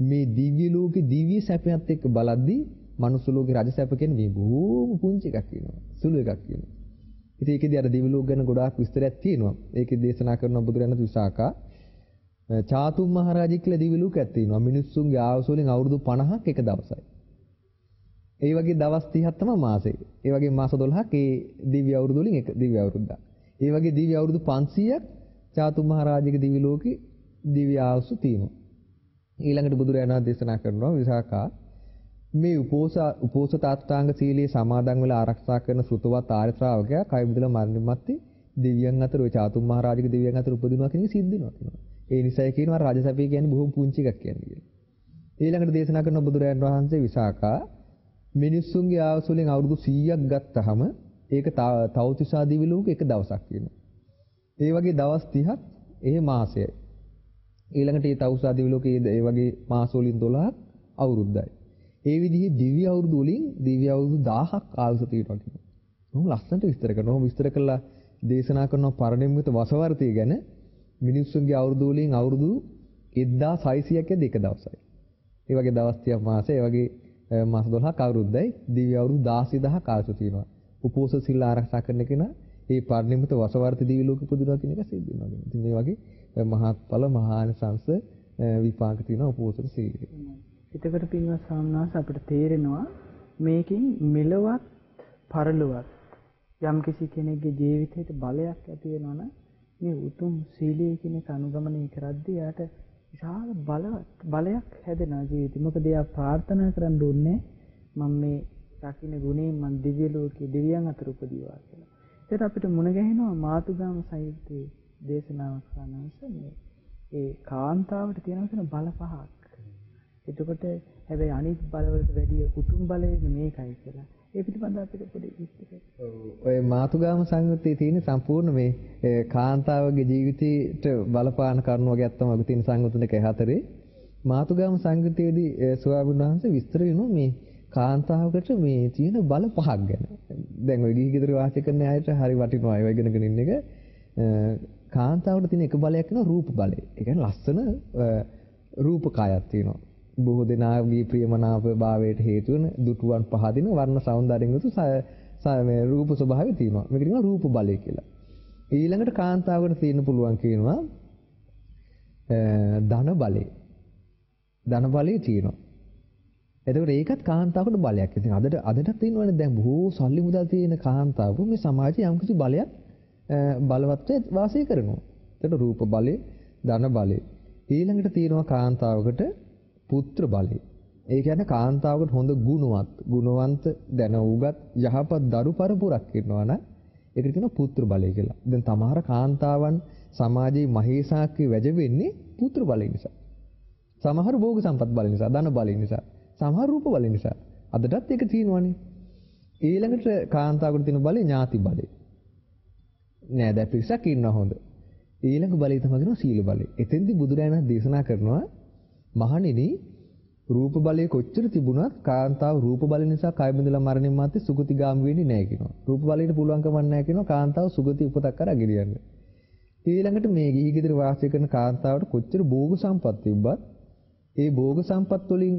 මේ දිව්‍ය ලෝකේ දිව්‍ය සැපයත් එක්ක බලද්දී මනුස්ස ලෝකේ රජ සැප කියන්නේ මේ බොහොම පුංචි එකක් කියනවා. සුළු එකක් කියනවා. ඉතින් ඒකෙදී අර දිව්‍ය ලෝක ගැන ගොඩාක් විස්තරයක් තියෙනවා. ඒකේ දේශනා කරන බුදුරජාණන් විසාකා චාතුම් මහරජා කියලා දිව්‍ය ලෝකයක් තියෙනවා. මිනිස්සුන්ගේ ආයුෂ වලින් අවුරුදු 50ක් එක දවසයි. ඒ වගේ දවස් 30ක් තමයි මාසෙ. ඒ වගේ මාස 12ක් ඒ දිව්‍ය අවුරුදු වලින් එක දිව්‍ය අවුරුද්දක්. ඒ වගේ දිව්‍ය අවුරුදු 500ක් චාතුම් මහරජාගේ දිව්‍ය ලෝකේ දිව්‍ය ආයුෂ තියෙනවා. ඊළඟට බුදුරජාණන් දේශනා කරනවා විසාකා මේ උපෝසතාත්තාංග සීලයේ සමාදන් වෙලා ආරක්ෂා කරන සෘතවත් ආර්ය ශ්‍රාවකයා කය මුදලා මරණින් මත්තේ දෙවියන් අතර ඔය චාතුම් මහරජාගේ දෙවියන් අතර උපදිනවා කියන එක සිද්ධ වෙනවා කියනවා. ඒ නිසායි කියනවා රාජසැපය කියන්නේ බොහොම පුංචි එකක් කියන්නේ කියලා. ඊළඟට දේශනා කරන බුදුරජාණන් වහන්සේ විසාකා මිනිස්සුන්ගේ ආයුෂ වලින් අවුරුදු 100ක් ගත්තාම ඒක තවතිසා දිවි ලෝක එක දවසක් කියනවා. ඒ වගේ දවස් 30ක් ඒ මාසයයි. ඊළඟට ඒ තවතිසා දිවි ලෝකයේ ඒ වගේ මාස වලින් 12ක් අවුරුද්දයි. ඒ විදිහේ දිව්‍ය අවුරුදු වලින් දිව්‍ය අවුරුදු 1000ක් ආයුෂ තියෙනවා කියනවා. මොහොම ලස්සනට විස්තර කරනවා. මොහොම විස්තර කළා දේශනා කරන පරිණිම්මිත වසවර්තිය ගැන මිනිස්සුන්ගේ අවුරුදු වලින් අවුරුදු 1600ක් යද්දී එක දවසයි. ඒ වගේ දවස් 30ක් මාසෙ ඒ වගේ මාස 12ක් අවුරුද්දයි දිව්‍ය අවුරුදු 16000ක් ආයුෂ තියෙනවා. උපෝසත සිල් ආරක්ෂා කරන කෙනා ඒ පරිණිමිත වසවර්ති දිව්‍ය ලෝකෙ පුදුනවා කියන එක සිද්ධ වෙනවා. ඉතින් මේ වගේ මහත්ඵල මහානිසංස විපාක තියෙන උපෝසථ සීලය. එතකොට පින්වත් ස්වාමීන් වහන්සේ අපිට තේරෙනවා මේකෙන් මෙලවත් පරලොවත් යම් කිසි කෙනෙක්ගේ ජීවිතයට බලයක් ඇති වෙනවා නම් මේ උතුම් සීලය කියන එක අනුගමනය කරද්දී යාට විශාල බලයක් හැදෙනවා ජීවිතේ. මොකද එයා ප්‍රාර්ථනා කරන්න ඕනේ මම මේ රකින්න ගුණයෙන් මං දිව්‍ය ලෝකයේ දෙවියන් අතර උපදීවා කියලා. ඒකට අපිට මුණ ගැහෙනවා මාතුගාම සාහිත්‍යයේ දේශනාවක් කරනවාස මේ ඒ කාන්තාවට තියෙන බල පහක්. එතකොට හැබැයි අනිත් බලවලට වැඩිය උතුම් බලය මේකයි කියලා. ඒ පිළිබඳව අපිට පොඩි විස්තරයක්. ඔය මාතුගාම සංයුත්තේ තියෙන සම්පූර්ණ මේ කාන්තාවගේ ජීවිතයට බලපාන කරුණු වගේක් තමයි ඔබ තියෙන සංයුත දෙක හතරේ. මාතුගාම සංයුත්තේදී ස්වාමීන් වහන්සේ විස්තර වෙනවා මේ කාන්තාවකට මේ තියෙන බල පහක් ගැන. දැන් ඔය ගිහි ගෙදර වාසය කරන අයට හරි වටිනවා ඒව ඉගෙනගෙන ඉන්න එක. කාන්තාවට තියෙන එක බලයක් වෙනවා රූප බලය. ඒ කියන්නේ ලස්සන රූප කායක් තියෙනවා. බොහෝ දෙනාගේ ප්‍රියමනාප භාවයට හේතු වෙන දුටුවන් පහදින වර්ණ සෞන්දර්යයෙන් යුතු මේ රූප ස්වභාවය තියෙනවා. මේකට කියනවා රූප බලය කියලා. ඊළඟට කාන්තාවකට තියෙන්න පුළුවන් කියනවා ධන බලය. ධන බලය තියෙනවා. එතකොට ඒකත් කාන්තාවකට බලයක්. ඉතින් අදටත් තියෙනවනේ දැන් බොහෝ සල්ලි මුදල් තියෙන කාන්තාවෝ මේ සමාජයේ යම්කිසි බලයක් බලවත්ව වාසය කරනවා. එතකොට රූප බලය, ධන බලය. ඊළඟට තියෙනවා කාන්තාවකට පුත්‍ර බලය. ඒ කියන්නේ කාන්තාවකට හොඳ ගුණවන්ත දැන උගත් යහපත් දරු පරපුරක් ඉන්නවා නම් ඒකට කියනවා පුත්‍ර බලය කියලා. දැන් තමාර කාන්තාවන් සමාජයේ මහේසාක්‍ය වැජෙන්නේ පුත්‍ර බලය නිසා. සමහර භෝග සම්පත් බලය නිසා, ධන බලය නිසා, සමහර රූප බලය නිසා. අදටත් ඒක තියෙනවනේ. ඊළඟට කාන්තාවකට තියෙන බලය ඥාති බලය. නෑ දැන් පිරිසක් ඉන්නවා හොඳ. ඊළඟ බලය තමයි කියනවා සීල බලය. එතෙන්දී බුදුරජාණන් දේශනා කරනවා මහණෙනි රූප බලය කොච්චර තිබුණත් කාන්තාව රූප බලය නිසා කය බඳලා මරණින් මත්තේ සුගතිගාමී වෙන්නේ නැහැ කියනවා. රූප බලයට පුළුවන් කමක් නැහැ කියනවා කාන්තාව සුගති උපතක් කරා ගෙනියන්න. ඊළඟට මේ ගිහි ගෙදර වාසය කරන කාන්තාවට කොච්චර භෝග සම්පත් තිබ්බත් ඒ භෝග සම්පත් වලින්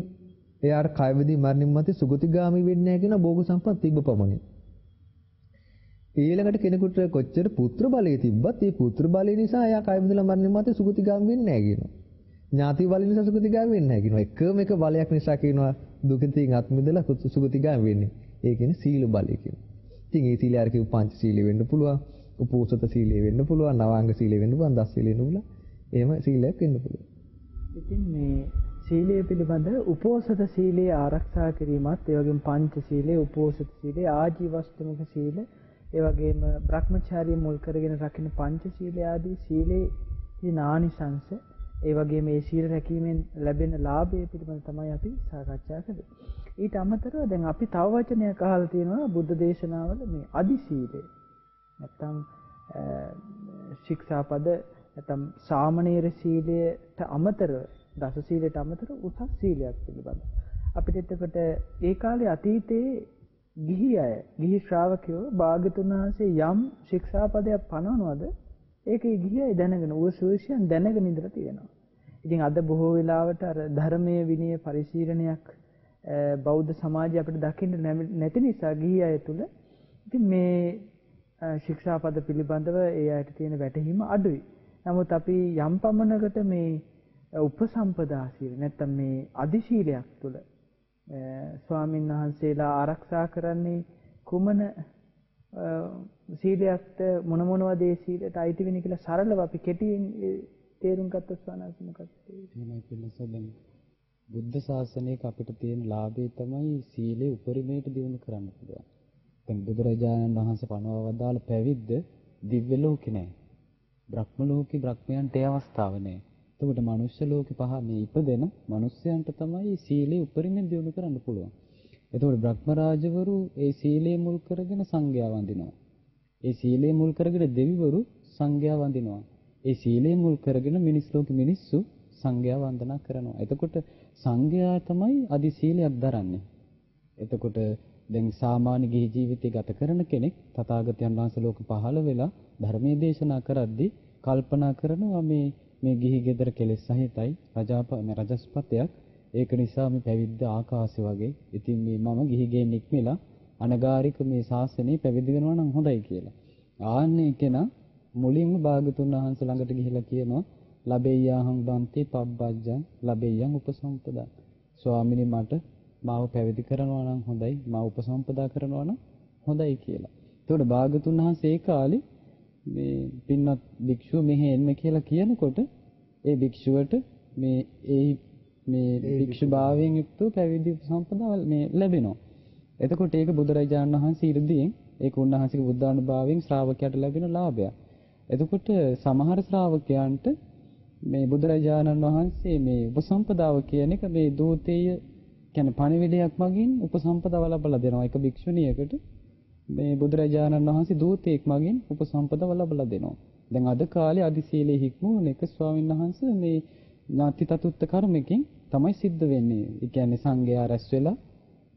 එයාට කය බඳී මරණින් මත්තේ සුගතිගාමී වෙන්නේ නැහැ කියන භෝග සම්පත් තිබ්බ පමණින්. ඊළඟට කෙනෙකුට කොච්චර පුත්‍ර බලය තිබ්බත් ඒ පුත්‍ර බලය නිසා එයා කය බඳලා මරණින් මත්තේ සුගතිගාමී වෙන්නේ නැහැ කියනවා. ඥාති බලය නිසා සුගතිගාමී වෙන්නේ නැහැ කියනවා. එකම එක බලයක් නිසා කියනවා දුකිතින් අත් මිදලා සුගතිගාමී වෙන්නේ. ඒ කියන්නේ සීල බලය කියනවා. ඉතින් ඒ සීලය අර කිව්ව පංච සීලය වෙන්න පුළුවන්, උපෝසත සීලය වෙන්න පුළුවන්, නවාංග සීලය වෙන්න පුළුවන්, දස සීලය වෙන්න පුළුවන්. එහෙම සීලයක් වෙන්න පුළුවන්. ඉතින් මේ සීලය පිළිබඳ උපෝසත සීලය ආරක්ෂා කිරීමත්, ඒ වගේම පංච සීලය, උපෝසත සීලය, ආජීවශ්‍රමික සීල, ඒ වගේම භ්‍රමචාරී මුල් කරගෙන රකින්න පංච සීලය ආදී සීලේ නානිසංශ ඒ වගේම මේ සීල රැකීමෙන් ලැබෙන ලාභය පිළිබඳව තමයි අපි සාකච්ඡා කළේ. ඊට අමතරව දැන් අපි තව වචනයක් අහලා තියෙනවා බුද්ධ දේශනාවල මේ අදි සීලය. නැත්තම් ශික්ෂාපද නැත්තම් සාමණේර සීලයට අමතරව දස සීලයට අමතරව උසස් සීලයක් පිළිබඳව. අපිට එතකොට ඒ කාලේ අතීතයේ ගිහි ශ්‍රාවකයෝ භාග්‍යතුන් වහන්සේ යම් ශික්ෂාපදයක් පනවනවද ඒකේ ගිහියයි දැනගෙන උවසෝෂයන් දැනගෙන ඉඳලා තියෙනවා. ඉතින් අද බොහෝ වෙලාවට අර ධර්මයේ විනය පරිශීලනයක් බෞද්ධ සමාජය අපිට දකින්න නැති නිසා ගිහි අය තුල ඉතින් මේ ශික්ෂාපද පිළිබඳව ඒ අයට තියෙන වැටහීම අඩුයි. නමුත් අපි යම් පමණකට මේ උපසම්පදා සීල නැත්තම් මේ අදි සීලයක් තුල ස්වාමීන් වහන්සේලා ආරක්ෂා කරන්නේ කුමන සීලයක්ද මොන වදේ සීලයට අයිති වෙන්නේ කියලා සරලව අපි කෙටියෙන් තේරුම් ගත්තොත් සනස් මොකක්ද? එහෙමයි පිළිසෙන් බුද්ධ ශාසනයක අපිට තියෙන ලාභය තමයි සීලේ උපරිමයට දියුණු කරන්න පුළුවන්. දැන් බුදුරජාණන් වහන්සේ පනවව වදාළ පැවිද්ද දිව්‍ය ලෝකේ නෑ. බ්‍රහ්ම ලෝකේ බ්‍රහ්මයන්ට ඒ අවස්ථාව නෑ. එතකොට මනුෂ්‍ය ලෝකේ පහ මේ ඉපදෙන මනුෂ්‍යයන්ට තමයි සීලේ උපරිමයෙන් දියුණු කරන්න පුළුවන්. එතකොට බ්‍රහ්ම රාජවරු ඒ සීලය මුල් කරගෙන සංඝයා වඳිනවා. ඒ සීලය මුල් කරගෙන දෙවිවරු සංඝයා වඳිනවා. ඒ සීලය මුල් කරගෙන මිනිස් ලෝකෙ මිනිස්සු සංඝයා වන්දනා කරනවා. එතකොට සංඝයා තමයි අදි සීලයක් දරන්නේ. එතකොට දැන් සාමාන්‍ය ගිහි ජීවිතය ගත කරන කෙනෙක් තථාගතයන් වහන්සේ ලෝක පහළ වෙලා ධර්මයේ දේශනා කරද්දී කල්පනා කරනවා මේ ගිහි ගෙදර කෙලෙස් සහිතයි රජස්පතයක්. ඒක නිසා මේ පැවිද්ද ආකාශය වගේ. ඉතින් මේ මම ගිහි ගෙන් නික්මලා අනගාരിക මේ ශාසනය පැවිදි වෙනවා නම් හොඳයි කියලා. ආන්නේ කෙනා මුලින්ම භාගතුන් වහන්සේ ළඟට ගිහිලා කියනවා ලබෙය්‍යාහං බන්ති පබ්බජ්ජං ලබෙය්‍යං උපසම්පදා. ස්වාමිනේ මට මාව පැවිදි කරනවා නම් හොඳයි, මාව උපසම්පදා කරනවා නම් හොඳයි කියලා. ඒතකොට භාගතුන් වහන්සේ ඒ කාලේ මේ පින්වත් භික්ෂුව මෙහෙ එන්න කියලා කියනකොට ඒ භික්ෂුවට මේ භික්ෂුභාවයෙන් යුක්තව පැවිදි උපසම්පදාව මේ ලැබෙනවා. එතකොට ඒක බුදුරජාණන් වහන්සේ ඉර්ධියෙන් ඒක උන්වහන්සේගේ බුද්ධානුභාවයෙන් ශ්‍රාවකයාට ලැබෙන ලාභයක්. එතකොට සමහර ශ්‍රාවකයන්ට මේ බුදුරජාණන් වහන්සේ මේ උපසම්පදාව කියන එක මේ දූතේය කියන්නේ පණිවිඩයක් මගින් උපසම්පදාව ලබා දෙනවා. එක භික්ෂුණියකට මේ බුදුරජාණන් වහන්සේ දූතයෙක් මගින් උපසම්පදාව ලබා දෙනවා. දැන් අද කාලේ අදිශීලයේ හික්මුණ එක ස්වාමීන් වහන්සේ මේ ඥාති තතුත්ත කර්මකින් තමයි සිද්ධ වෙන්නේ. ඒ කියන්නේ සංඝයා රැස් වෙලා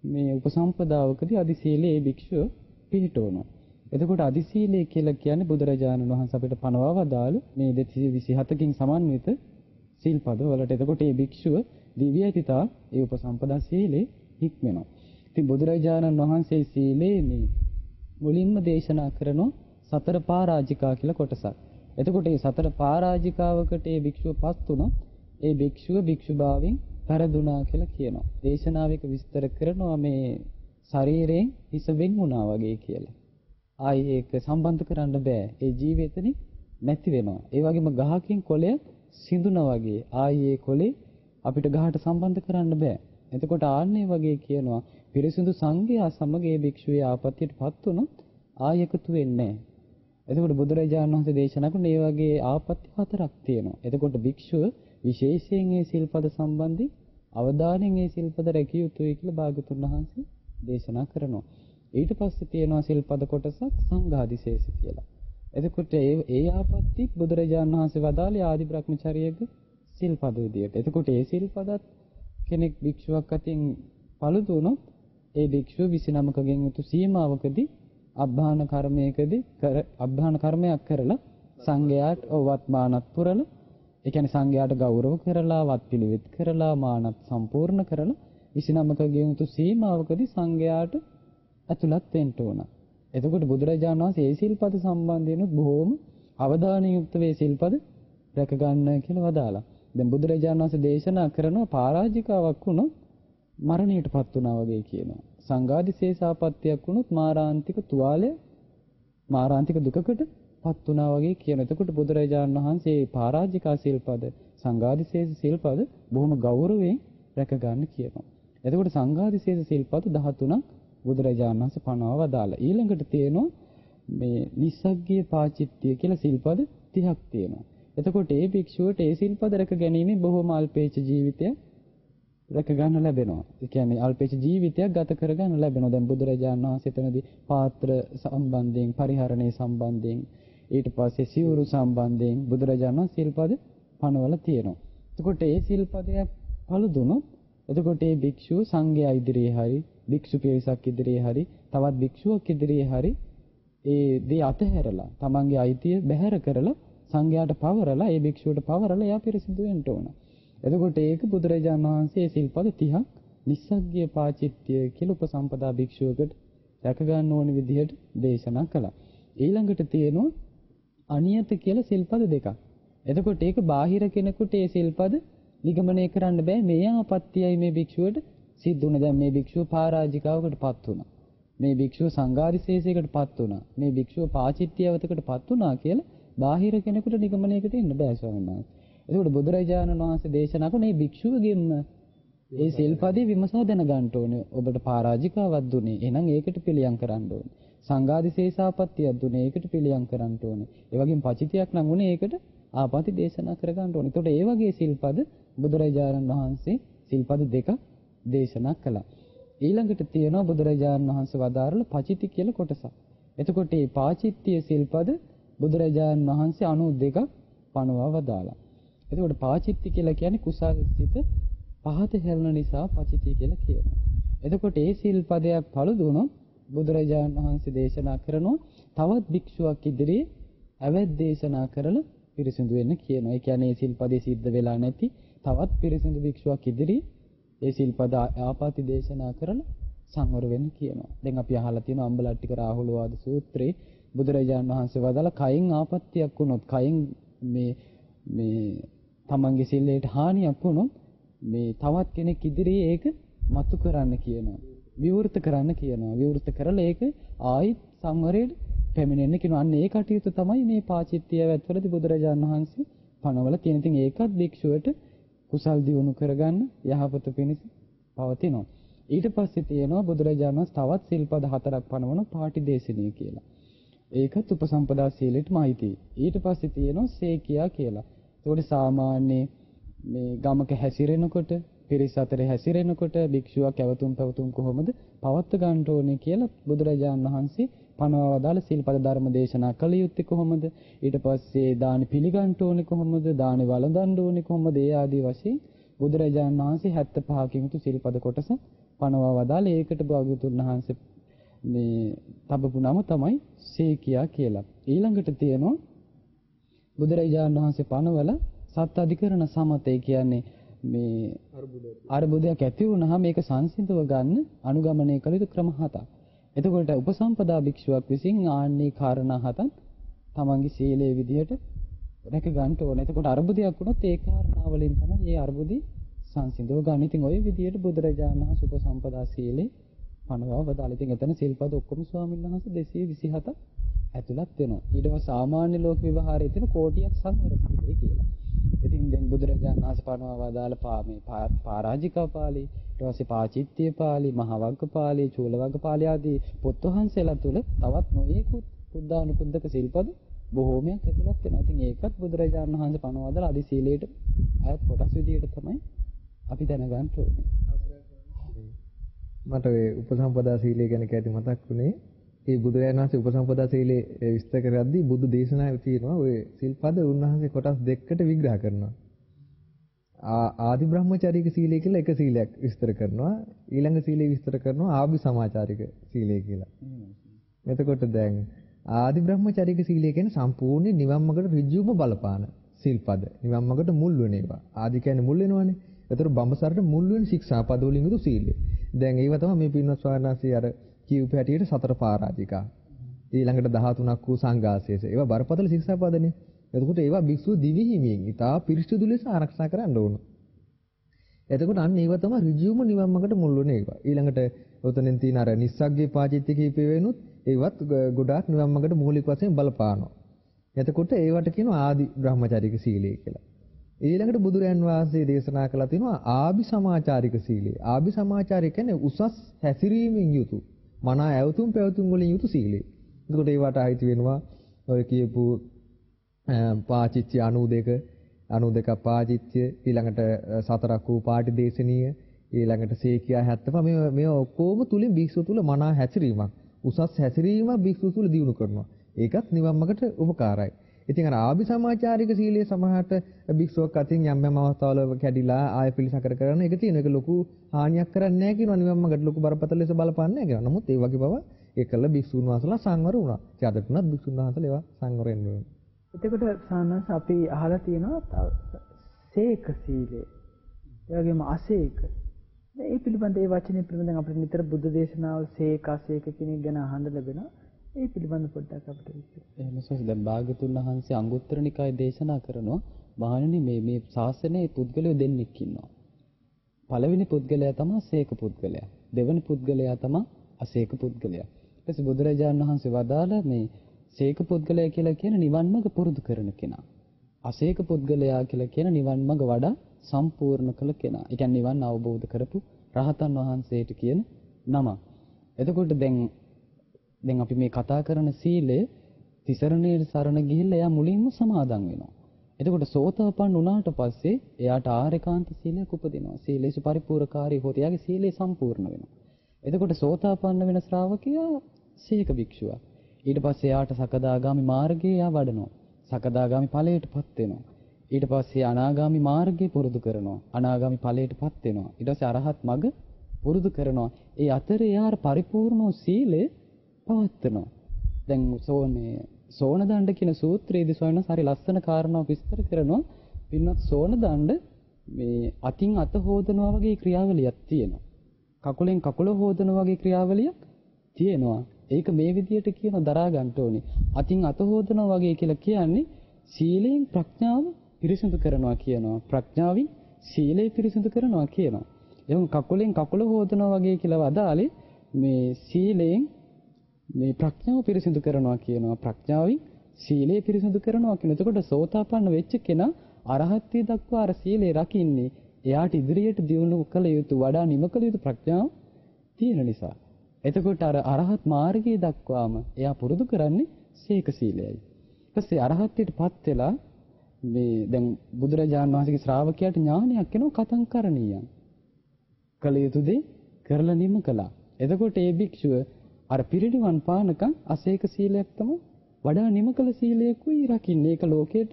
මේ උපසම්පදාවකදී අදිශීලයේ භික්ෂුව පිහිටවනවා. එතකොට අදිශීලයේ කියලා කියන්නේ බුදුරජාණන් වහන්සේ අපිට පනවා වදාළ මේ 227කින් සමන්විත සීල්පද වලට. එතකොට මේ භික්ෂුව දිව්‍යයිතිතා ඒ උපසම්පදා සීලේ හික්මනවා. ඉතින් බුදුරජාණන් වහන්සේ සීලේ මේ මුලින්ම දේශනා කරන සතර පරාජිකා කියලා කොටසක්. එතකොට මේ සතර පරාජිකාවකට මේ භික්ෂුවපත් වුණා. ඒ භික්ෂුව භික්ෂුභාවයෙන් පෙරදුනා කියලා කියනවා. දේශනාවක විස්තර කරනවා මේ ශරීරයෙන් හිස වෙන් වුණා වගේ කියලා. ආයි ඒක සම්බන්ධ කරන්න බෑ. ඒ ජීවිතෙනි නැති වෙනවා. ඒ වගේම ගහකින් කොළය සිඳුනා වගේ ආයි ඒ කොළේ අපිට ගහට සම්බන්ධ කරන්න බෑ. එතකොට ආන්නේ වගේ කියනවා පිරිසිදු සංඝයා සමග ඒ භික්ෂුවේ ආපත්‍යයටපත් වුණොත් ආයෙ එකතු වෙන්නේ නැහැ. එතකොට බුදුරජාණන් වහන්සේ දේශනා කරන මේ වගේ ආපත්‍ය හතරක් තියෙනවා. එතකොට භික්ෂුව විශේෂයෙන් මේ සිල්පද සම්බන්ධයෙන් අවධානයෙන් මේ සිල්පද රැකිය යුතුයි කියලා භාගතුන් වහන්සේ දේශනා කරනවා. ඊට පස්සේ තියෙනවා සිල්පද කොටසක් සංඝාදිශේෂ කියලා. එතකොට ඒ ආපත්‍ය බුදුරජාණන් වහන්සේ වදාළේ ආදි බ්‍රහ්මචාරියක සිල්පද විදියට. එතකොට ඒ සිල්පදත් කෙනෙක් භික්ෂුවක් අතින් පළුදු වුණොත් ඒ භික්ෂුව 29කගෙන් යුතු සීමාවකදී අබ්බාහන කර්මයක් කරලා සංඝයාට වත් මානත් පුරලා, ඒ කියන්නේ සංඝයාට ගෞරව කරලා වත් පිළිවෙත් කරලා මානත් සම්පූර්ණ කරලා 29කගෙන් යුතු සීමාවකදී සංඝයාට ඇතුළත් වෙන්න ඕන. එතකොට බුදුරජාණන් වහන්සේ මේ සිල්පද සම්බන්ධයෙන් බොහෝම අවධානය යුක්ත වේ සිල්පද රැක ගන්න කියලා වදාලා. දැන් බුදුරජාණන් වහන්සේ දේශනා කරනවා පරාජිකාවක් වුණොත් මරණයටපත් වුණා වගේ කියනවා. සංඝාදිශේෂාපත්‍යක් වුණොත් මාරාන්තික තුවාලය මාරාන්තික දුකකටපත් වුණා වගේ කියන. එතකොට බුදුරජාණන් වහන්සේ පරාජිකා සිල්පද සංඝාදිශේෂ සිල්පද බොහොම ගෞරවයෙන් රැක ගන්න කියනවා. එතකොට සංඝාදිශේෂ සිල්පද 13ක් බුදුරජාණන් වහන්සේ පනවව දාලා. ඊළඟට තියෙනවා මේ නිස්සග්ගීය පාචිත්‍ය කියලා සිල්පද 30ක් තියෙනවා. එතකොට ඒ භික්ෂුවට ඒ සිල්පද රැක ගැනීම බොහොම අල්පේච්ඡ ජීවිතයක් රැක ගන්න ලැබෙනවා. ඒ කියන්නේ අල්පේච්ඡ ජීවිතයක් ගත කර ගන්න ලැබෙනවා. දැන් බුදුරජාණන් වහන්සේ එතනදී පාත්‍ර සම්බන්ධයෙන්, පරිහරණය සම්බන්ධයෙන්, ඊට පස්සේ සිවුරු සම්බන්ධයෙන් බුදුරජාණන් වහන්සේ සිල්පද පනවලා තියෙනවා. එතකොට ඒ සිල්පදයක් පළුදුනොත් එතකොට ඒ භික්ෂුව සංඝයා ඉදිරියේ හරි, භික්ෂු පිරිසක් ඉදිරියේ හරි, තවත් භික්ෂුවක් ඉදිරියේ හරි ඒ දේ අතහැරලා, තමන්ගේ අයිතිය බැහැර කරලා සංඝයාට පවරලා, ඒ භික්ෂුවට පවරලා එයා පිරිසිදු වෙන්න ඕන. එතකොට ඒක බුදුරජාණන් වහන්සේ සිල්පද 30ක් නිස්සග්ගීය පාචිත්‍ය කියලා උපසම්පදා භික්ෂුවකට රැක ගන්න ඕන විදිහට දේශනා කළා. ඊළඟට තියෙනවා අනියත කියලා සිල්පද දෙකක්. එතකොට ඒක බාහිර කෙනෙකුට ඒ සිල්පද නිගමනය කරන්න බෑ. මේ ආපත්‍යයි මේ භික්ෂුවට සිද්ධ වුණා. දැන් මේ භික්ෂුව පරාජිකාවකටපත් වුණා. මේ භික්ෂුව සංඝාදිශේෂයකටපත් වුණා. මේ භික්ෂුව පාචිත්‍යවතකටපත් වුණා කියලා බාහිර කෙනෙකුට නිගමනයකට එන්න බෑ ස්වාමීන් වහන්සේ. ඒකට බුදුරජාණන් වහන්සේ දේශනා කරන මේ භික්ෂුවගෙම ඒ සිල්පදේ විමසා දැනගන්න ඕනේ. ඔබට පරාජිකාවක් දුන්නේ. එහෙනම් ඒකට පිළියම් කරන්න ඕනේ. සංඝාදිශේෂාපත්තියක් දුන්නේ. ඒකට පිළියම් කරන්න ඕනේ. ඒ වගේම පචිතියක් නම් උනේ ඒකට ආපති දේශනා කරගන්න ඕනේ. ඒකට ඒ වගේ සිල්පද බුදුරජාණන් වහන්සේ සිල්පද දෙක දේශනා කළා. ඊළඟට තියෙනවා බුදුරජාණන් වහන්සේ වදාරල පචිති කියලා කොටසක්. එතකොට මේ පාචිත්‍ය සිල්පද බුදුරජාණන් වහන්සේ 92ක් පනවව වදාලා. එතකොට පාචිත්‍ය කියලා කියන්නේ කුසල් සිත පහත හැරෙන නිසා පචිති කියලා කියනවා. එතකොට මේ සිල්පදයක් පළුදුනොත් බුදුරජාණන් වහන්සේ දේශනා කරනවා තවත් භික්ෂුවක් ඉදිරියේ අවැත් දේශනා කරලා පිරිසිදු වෙන්න කියනවා. ඒ කියන්නේ මේ සිල්පදේ සිද්ධ වෙලා නැති තවත් පිරිසිදු භික්ෂුවක් ඉදිරියේ ඒ සිල්පද ආපති දේශනා කරලා සංවර වෙන්න කියනවා. දැන් අපි අහලා තියෙනවා අම්බලට්ටික රාහුලවාද සූත්‍රයේ බුදුරජාණන් වහන්සේ වදාලා කයින් ආපත්‍යක් වුණොත් කයින් මේ තමන්ගේ සීලයට හානියක් වුණොත් මේ තවත් කෙනෙක් ඉදිරියේ ඒක මතු කරන්න කියනවා. විවෘත කරන්න කියනවා. විවෘත කරලා ඒක ආයිත් සංවරයට පැමිණෙන්න කියනවා. අන්න ඒ කටයුතු තමයි මේ පාචිත්‍ය වැත්වලදී බුදුරජාණන් වහන්සේ පනවල තියෙන. ඉතින් ඒකත් භික්ෂුවට කුසල් දියුණු කරගන්න යහපත පිණිස පවතිනවා. ඊට පස්සේ තියෙනවා බුදුරජාණන් වහන්සේ තවත් සිල්පද 4ක් පනවන පාටිදේශනීය කියලා. ඒකත් උපසම්පදා සීලෙටම අයිතියි. ඊට පස්සේ තියෙනවා සේකියා කියලා. ඒකට සාමාන්‍ය මේ ගමක හැසිරෙනකොට පිරිස අතරේ හැසිරෙනකොට භික්ෂුවක් ඇවතුම් පැවතුම් කොහොමද පවත්ව ගන්න ඕනේ කියලා බුදුරජාණන් වහන්සේ පනවා වදාළ සිල්පද ධර්ම දේශනා කළ යුත්තේ කොහොමද? ඊට පස්සේ දානි පිළිගන්න ඕනේ කොහොමද? දානි වළඳන්න ඕනේ කොහොමද? ඒ ආදී වශයෙන් බුදුරජාණන් වහන්සේ 75කින් යුතු සිල්පද කොටස පනවා වදාළ ඒකට භාග්‍යවතුන් වහන්සේ මේ තබපු නම තමයි සේකියා කියලා. ඊළඟට තියෙනවා බුදුරජාණන් වහන්සේ පනවල සත් අධිකරණ සමතේ කියන්නේ මේ අර්බුදයක් ඇති වුණාම මේක සංසිඳව ගන්න අනුගමනය කළ යුතු ක්‍රම 7ක්. එතකොට උපසම්පදා භික්ෂුවක් විසින් ආන්නේ කාරණා 7ක් තමන්ගේ සීලයේ විදිහට රැක ගන්න ඕනේ. එතකොට අර්බුදයක් වුණොත් ඒ කාරණා වලින් තමයි මේ අර්බුදي සංසිඳව ගන්න. ඉතින් ওই විදිහට බුදුරජාණන් වහන්සේ උපසම්පදා සීලේ පනවා වදාළා. ඉතින් එතන සිල්පද ඔක්කොම ස්වාමීන් වහන්සේ 227ක් ඇතුළත් වෙනවා. ඊට පස්සේ සාමාන්‍ය ලෝක විවහාරයේ තියෙන කෝටියක් සංවර සීලය කියලා. ඉතින් දැන් බුදුරජාණන් වහන්සේ පනවා වදාළ පරාජිකා පාළි, ඊට පස්සේ පාචිත්‍ය පාළි, මහවග්ග පාළි, චූලවග්ග පාළි ආදී පොත් වහන්සේලා තුල තවත් නොයෙකුත් බුද්ධානුපුද්දක සිල්පද බොහෝමයක් ඇතුළත් වෙනවා. ඉතින් ඒකත් බුදුරජාණන් වහන්සේ පනවා වදාළ අදි සීලයට අයත් කොටස් විදියට තමයි අපි දැනගන්න ඕනේ. මට ඔය උපසම්පදා සීලය ගැන කැටි මතක් වුණේ ඒ බුදුරජාණන් වහන්සේ උපසම්පදා සීලේ විස්තර කරද්දී බුදු දේශනාවේ තියෙනවා ඔය සිල්පද උන්වහන්සේ කොටස් දෙකකට විග්‍රහ කරනවා. ආදි බ්‍රහ්මචාරීක සීලය කියලා එක සීලයක් විස්තර කරනවා. ඊළඟ සීලය විස්තර කරනවා ආභි සමාචාරික සීලය කියලා. එතකොට දැන් ආදි බ්‍රහ්මචාරීක සීලය කියන්නේ සම්පූර්ණ නිවන් මාර්ගට ඍජුවම බලපාන සිල්පද. නිවන් මාර්ගට මුල් වෙන ඒවා. ආදි කියන්නේ මුල් වෙනවනේ. ඒතර බඹසරට මුල් වෙන ශික්ෂාපද වලින් යුතු සීලය. දැන් ඒව තමයි මේ පින්වත් ස්වාමීන් වහන්සේ අර කියූප හැටියට සතර පාරාජිකා. ඊළඟට 13ක් වූ සංඝාසේස. ඒවා බරපතල ශික්ෂාපදනේ. එතකොට ඒවා භික්ෂුව දිවි හිමියෙන් ඉතා පිරිසිදු ලෙස ආරක්ෂා කරන්න ඕන. එතකොට අන්න ඒවා තමයි ඍජුවම නිවන් මාර්ගට මුල් වෙන ඒවා. ඊළඟට උතනෙන් තියෙන අර නිස්සග්ගේ පාචිත්‍ය කීපේ වෙනුත් ඒවත් ගොඩාක් නිවන් මාර්ගට මූලික වශයෙන් බලපානවා. එතකොට ඒවට කියනවා ආදි බ්‍රහ්මචාරික සීලය කියලා. ඊළඟට බුදුරයන් වහන්සේ දේශනා කළා තියෙනවා ආභි සමාචාරික සීලය. ආභි සමාචාරික කියන්නේ උසස් හැසිරීමෙන් යුතු මනා ඇවතුම් පැවතුම් වලින් යුතු සීලය. එතකොට ඒවට අයිති වෙනවා ඔය කියපු පාචිත්‍ය 92 පාචිත්‍ය ඊළඟට සතරක් වූ පාටිදේශනීය ඊළඟට සේකියා 75 මේ ඔක්කොම තුලින් භික්ෂුව තුල මනා හැසිරීමක් උසස් හැසිරීමක් භික්ෂුව තුල දියුණු කරනවා. ඒකත් නිවන් මාර්ගට උපකාරයි. ඉතින් අර ආභි සමාචාරික සීලයේ සමහරට භික්ෂුවක් අතින් යම් යම් අවස්ථාවල කැඩිලා ආය පිළිසකර කරන එක තියෙන එක ලොකු හානියක් කරන්නේ නැහැ කියනවා. නිවන් මාර්ගට ලොකු බරපතල ලෙස බලපන්නේ නැහැ කියනවා. නමුත් ඒ වගේ බව ඒකල භික්ෂුන් වහන්සේලා සංවර වුණා. ඒ අදටුණත් භික්ෂුන් වහන්සේලා ඒවා සංවර වෙන්න ඕනේ. එතකොට සානස් අපි අහලා තියෙනවා සේක සීලය. ඒ වගේම අසේක. මේ පිළිබඳ ඒ වචනේ පිළිබඳව අපිට නිතර බුද්ධ දේශනාවල සේක අසේක කියන එක ගැන අහන්න ලැබෙනවා. ඒ පිළිබඳව පොඩ්ඩක් අපිට විස්තර. එහෙනම් දැන් භාග්‍යතුන් වහන්සේ අංගුත්තර නිකායේ දේශනා කරනවා මහණෙනි මේ ශාසනයේ පුද්ගලයෝ දෙන්නෙක් ඉන්නවා. පළවෙනි පුද්ගලයා තමයි සේක පුද්ගලයා. දෙවෙනි පුද්ගලයා තමයි අසේක පුද්ගලයා. ඊට පස්සේ බුදුරජාණන් වහන්සේ වදාළ මේ සේක පුද්ගලයා කියලා කියන නිවන් මඟ පුරුදු කරන කෙනා. අසේක පුද්ගලයා කියලා කියන නිවන් මඟ වඩා සම්පූර්ණ කළ කෙනා. ඒ කියන්නේ නිවන් අවබෝධ කරපු රහතන් වහන්සේට කියන නම. එතකොට දැන් අපි මේ කතා කරන සීලය තිසරණේ සරණ ගිහිල්ලා එයා මුලින්ම සමාදන් වෙනවා. එතකොට සෝතාපන්න වුණාට පස්සේ එයාට ආරේකාන්ත සීලයක් උපදිනවා. සීලේසු පරිපූර්ණකාරී හොත එයාගේ සීලය සම්පූර්ණ වෙනවා. එතකොට සෝතාපන්න වෙන ශ්‍රාවකයා සීක භික්ෂුවක්. ඊට පස්සේ එයාට සකදාගාමි මාර්ගය එයා වඩනවා. සකදාගාමි ඵලයටපත් වෙනවා. ඊට පස්සේ අනාගාමි මාර්ගය පුරුදු කරනවා. අනාගාමි ඵලයටපත් වෙනවා. ඊට පස්සේ අරහත් මඟ පුරුදු කරනවා. ඒ අතරේ එයාට පරිපූර්ණ සීලය පවත්නවා. දැන් සෝන දණ්ඩ කියන සූත්‍රයේදී සොයනස් හරි ලස්සන කාරණාවක් විස්තර කරනවා. පින්වත් සෝන දණ්ඩ මේ අතින් අත හොදනවා වගේ ක්‍රියාවලියක් තියෙනවා. කකුලෙන් කකුල හොදනවා වගේ ක්‍රියාවලියක් තියෙනවා. ඒක මේ විදියට කියන දරා ගන්න ඕනේ. අතින් අත හොදනවා වගේ කියලා කියන්නේ සීලයෙන් ප්‍රඥාව පිරිසිදු කරනවා කියනවා. ප්‍රඥාවෙන් සීලය පිරිසිදු කරනවා කියනවා. එහුම් කකුලෙන් කකුල හොදනවා වගේ කියලා වදාලේ මේ සීලයෙන් මේ ප්‍රඥාව පිරිසිදු කරනවා කියනවා. ප්‍රඥාවෙන් සීලය පිරිසිදු කරනවා කියන. එතකොට සෝතාපන්න වෙච්ච කෙනා අරහත්ත්වයට දක්වා අර සීලය රකින්නේ එයාට ඉදිරියට දියුණු කළ යුතු වඩා නිම කළ යුතු ප්‍රඥාව තියෙන නිසා. එතකොට අර අරහත් මාර්ගයේ දක්වාම එයා පුරුදු කරන්නේ සීක සීලයයි. ඊපස්සේ අරහත්ත්වයටපත් වෙලා මේ දැන් බුදුරජාණන් වහන්සේගේ ශ්‍රාවකයාට ඥානයක් එනවා කතං කරණීයං. කළ යුතු දේ කරලා නිම කළා. එතකොට ඒ භික්ෂුව අර පිරිනිවන් පානකම් අසීක සීලයක් තමයි වඩා නිම කළ සීලයකුයි රකින්නේ. ඒක ලෝකයට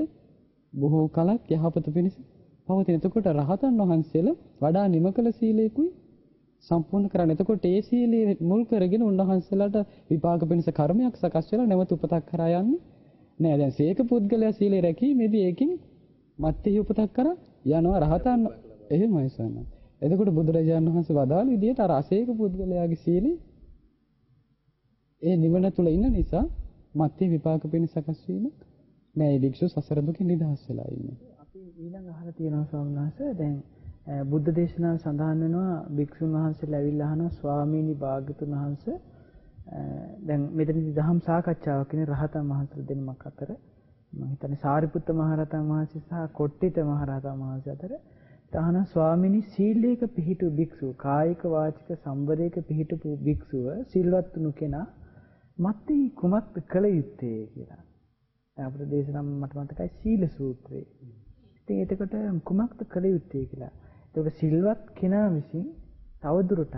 බොහෝ කලක් යහපත පිණිස පවතින. එතකොට රහතන් වහන්සේලා වඩා නිම කළ සීලයකුයි සම්පූර්ණ කරන්නේ. එතකොට ඒ සීලය මුල් කරගෙන උන්වහන්සේලාට විපාක පිණිස කර්මයක් සකස් වෙලා නැවත උපතක් කරා යන්නේ නෑ. දැන් සීක පුද්ගලයා සීලය රැකීමේදී ඒකින් මත්ති උපතක් කරා යනවා රහතන් එහෙමයි සන්න. එතකොට බුදුරජාණන් වහන්සේ වදාළ විදිහට අර අසීක පුද්ගලයාගේ සීලය ඒ නිවන තුල ඉන්න නිසා මත්ති විපාක පිණිස සකස් වීම නෑ. ඒ භික්ෂුව සසර දුකින් නිදහස් වෙලා ඉන්නේ. අපි ඊළඟ අහලා තියෙනවා ස්වාමීන් වහන්සේ දැන් බුද්ධ දේශනාව සඳහන් වෙනවා භික්ෂුන් වහන්සේලා ඇවිල්ලා අහනවා ස්වාමීනි භාග්‍යතුන් වහන්සේ දැන් මෙතනදී දහම් සාකච්ඡාවක් කියන රහතන් වහන්සේලා දෙනමක් අතර මම හිතන්නේ සාරිපුත්ත මහරහතන් වහන්සේ සහ කොට්ටිත මහරහතන් වහන්සේ අතර තහන ස්වාමීනි සීලයක පිහිටු භික්ෂුව කායික වාචික සම්වරයක පිහිටපු භික්ෂුව සිල්වත් වුණු කෙනා මත්ති කුමක්ද කළ යුත්තේ කියලා. අපේ දේශනාව මට මතකයි සීල සූත්‍රය. ඉතින් එතකොට කුමක්ද කළ යුත්තේ කියලා. ඒක සිල්වත් කෙනා විසින් තවදුරටත්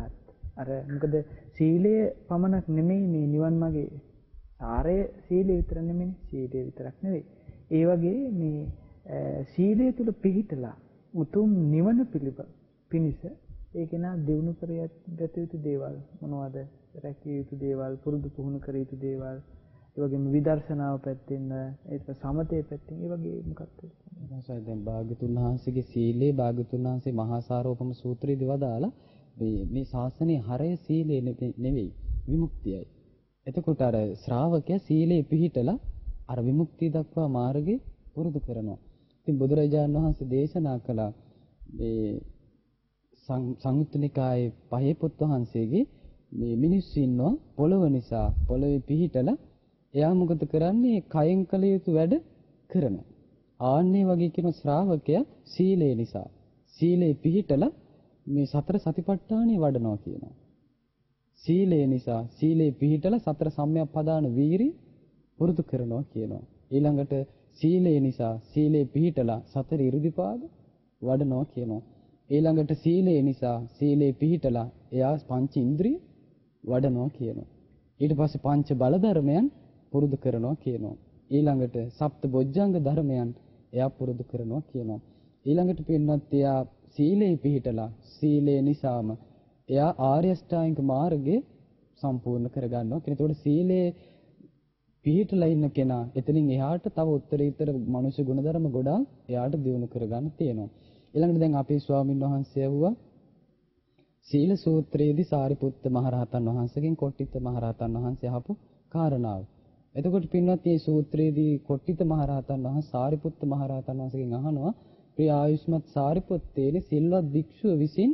අර මොකද සීලය පමණක් නෙමෙයි මේ නිවන් මාගේ සාරය සීලය විතර නෙමෙයි සීලය විතරක් නෙවෙයි. ඒ වගේ මේ සීලය තුල පිහිටලා උතුම් නිවන පිණිස ඒ කෙනා දිනු කර ගත යුතු දේවල් මොනවද? රැකිය යුතු දේවල්, පුරුදු පුහුණු කර යුතු දේවල්, ඒ වගේම විදර්ශනාව පැත්තෙන් ඒක සමතේ පැත්තෙන් ඒ වගේ මොකක්ද? එතකොට දැන් භාග්‍යතුන් වහන්සේගේ සීලේ භාග්‍යතුන් වහන්සේ මහා සාරෝපම සූත්‍රයේදී වදාලා මේ ශාසනයේ හරය සීලේ නෙවෙයි විමුක්තියයි. එතකොට අර ශ්‍රාවකයා සීලේ පිහිටලා අර විමුක්තිය දක්වා මාර්ගේ පුරුදු කරනවා. ඉතින් බුදුරජාණන් වහන්සේ දේශනා කළ මේ සංයුත්ත නිකායේ පහේ පොත් වහන්සේගේ මේ මිනිස්සු ඉන්නවා පොළව නිසා පොළවේ පිහිටලා එයා මොකද කරන්නේ කයෙන් කළ යුතු වැඩ කරනවා. ආන්නේ වගේ කියන ශ්‍රාවකයා සීලේ නිසා සීලේ පිහිටලා මේ සතර සතිපට්ඨානෙ වඩනවා කියනවා. සීලේ නිසා සීලේ පිහිටලා සතර සම්‍යක්පදාන වීරිය පුරුදු කරනවා කියනවා. ඊළඟට සීලේ නිසා සීලේ පිහිටලා සතර ඉරිදිපාද වඩනවා කියනවා. ඊළඟට සීලේ නිසා සීලේ පිහිටලා එයා පංච ඉන්ද්‍රිය වඩනවා කියනවා. ඊට පස්සේ පංච බල ධර්මයන් පුරුදු කරනවා කියනවා. ඊළඟට සප්ත බොජ්ජංග ධර්මයන් එයා පුරුදු කරනවා කියනවා. ඊළඟට පින්නත් එයා සීලේ පිහිටලා සීලේ නිසාම එයා ආර්ය අෂ්ටාංගික මාර්ගය සම්පූර්ණ කරගන්නවා. ඒකට සීලේ පිහිටලා ඉන්න කෙනා එතනින් එහාට තව උත්තරීතර මනුෂ්‍ය ගුණධර්ම ගොඩාක් එයාට දියුණු කරගන්න තියෙනවා. ඊළඟට දැන් අපේ ස්වාමීන් වහන්සේ වුණා සීල සූත්‍රයේදී සාරිපුත්ත මහරහතන් වහන්සේගෙන් කොට්ටිත මහරහතන් වහන්සේ අහපු කාරණාව. එතකොට පින්වත් මේ සූත්‍රයේදී කොට්ටිත මහරහතන් වහන්සේ සාරිපුත්ත මහරහතන් වහන්සේගෙන් අහනවා ප්‍රිය ආයුෂ්මත් සාරිපුත්තේනි සිල්වත් භික්ෂුව විසින්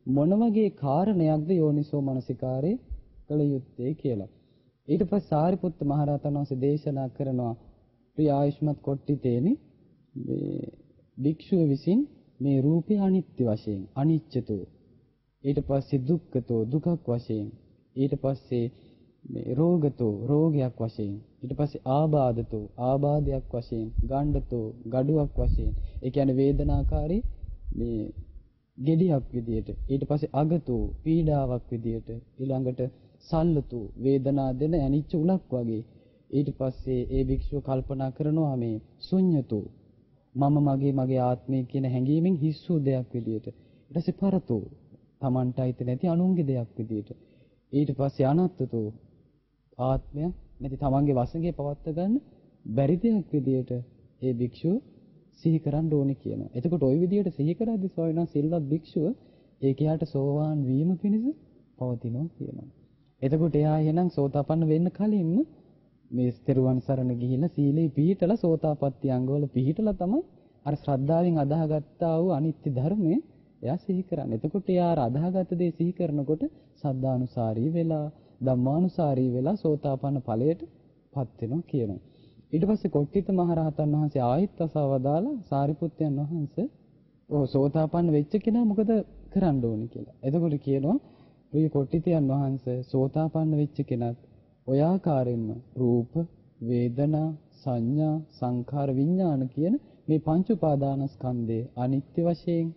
මොන වගේ කාරණයක්ද යෝනිසෝ මනසිකාරේ කළ යුත්තේ කියලා. ඊට පස්සේ සාරිපුත්ත මහරහතන් වහන්සේ දේශනා කරනවා ප්‍රිය ආයුෂ්මත් කොට්ටිතේනි මේ භික්ෂුව විසින් මේ රූපය අනිත්‍ය වශයෙන් අනිච්චතෝ ඊට පස්සේ දුක්ඛතෝ දුකක් වශයෙන් ඊට පස්සේ මේ රෝගතෝ රෝගයක් වශයෙන් ඊට පස්සේ ආබාධතෝ ආබාධයක් වශයෙන් ගණ්ඩතෝ ගඩුවක් වශයෙන් ඒ කියන්නේ වේදනාකාරී මේ gediyak විදියට ඊට පස්සේ අගතෝ පීඩාවක් විදියට ඊළඟට සල්ලතෝ වේදනා දෙන අනිච්ච උලක් වගේ ඊට පස්සේ ඒ භික්ෂුව කල්පනා කරනවා මේ ශුන්‍යතෝ මම මගේ ආත්මය කියන හැඟීමෙන් හිස්සු දෙයක් විදියට ඊට පස්සේ පරතෝ Tamanට අයිති නැති අනුන්ගේ දෙයක් විදියට ඊට පස්සේ අනත්තතෝ ආත්මය නැති තමන්ගේ වශයෙන් පවත්ව ගන්න බැරි දෙයක් විදියට ඒ භික්ෂුව සිහි කරන්න ඕනේ කියනවා. එතකොට ওই විදියට සිහි කරද්දී සෝයනා සිල්වත් භික්ෂුව ඒකයට සෝවාන් වීම පිණිස පවතිනවා කියනවා. එතකොට එයා එහෙනම් සෝතාපන්න වෙන්න කලින්ම මේ ස්තිරුවන් සරණ ගිහිල්ලා සීලේ පිහිටලා සෝතාපට්ටි අංගවල පිහිටලා තමයි අර ශ්‍රද්ධාවෙන් අදාහගත්තා වූ අනිත්‍ය ධර්මය එයා සිහි කරන්නේ. එතකොට එයා අදාහගත්ත දේ සිහි කරනකොට සද්ධානුසාරී වෙලා ධම්මානුසාරී වෙලා සෝතාපන්න ඵලයට පත් වෙනවා කියනවා. ඊට පස්සේ කොට්ටිත මහරහතන් වහන්සේ ආයෙත් අසවදාලා සාරිපුත්තයන් වහන්සේ සෝතාපන්න වෙච්ච කෙනා මොකද කරන්න ඕනේ කියලා. එතකොට කියනවා ප්‍රිය කොට්ටිතයන් වහන්සේ සෝතාපන්න වෙච්ච කෙනත් ඔය ආකාරයෙන්ම රූප, වේදනා, සංඥා, සංඛාර, විඥාන කියන මේ පංච උපාදානස්කන්ධයේ අනිත්‍ය වශයෙන්,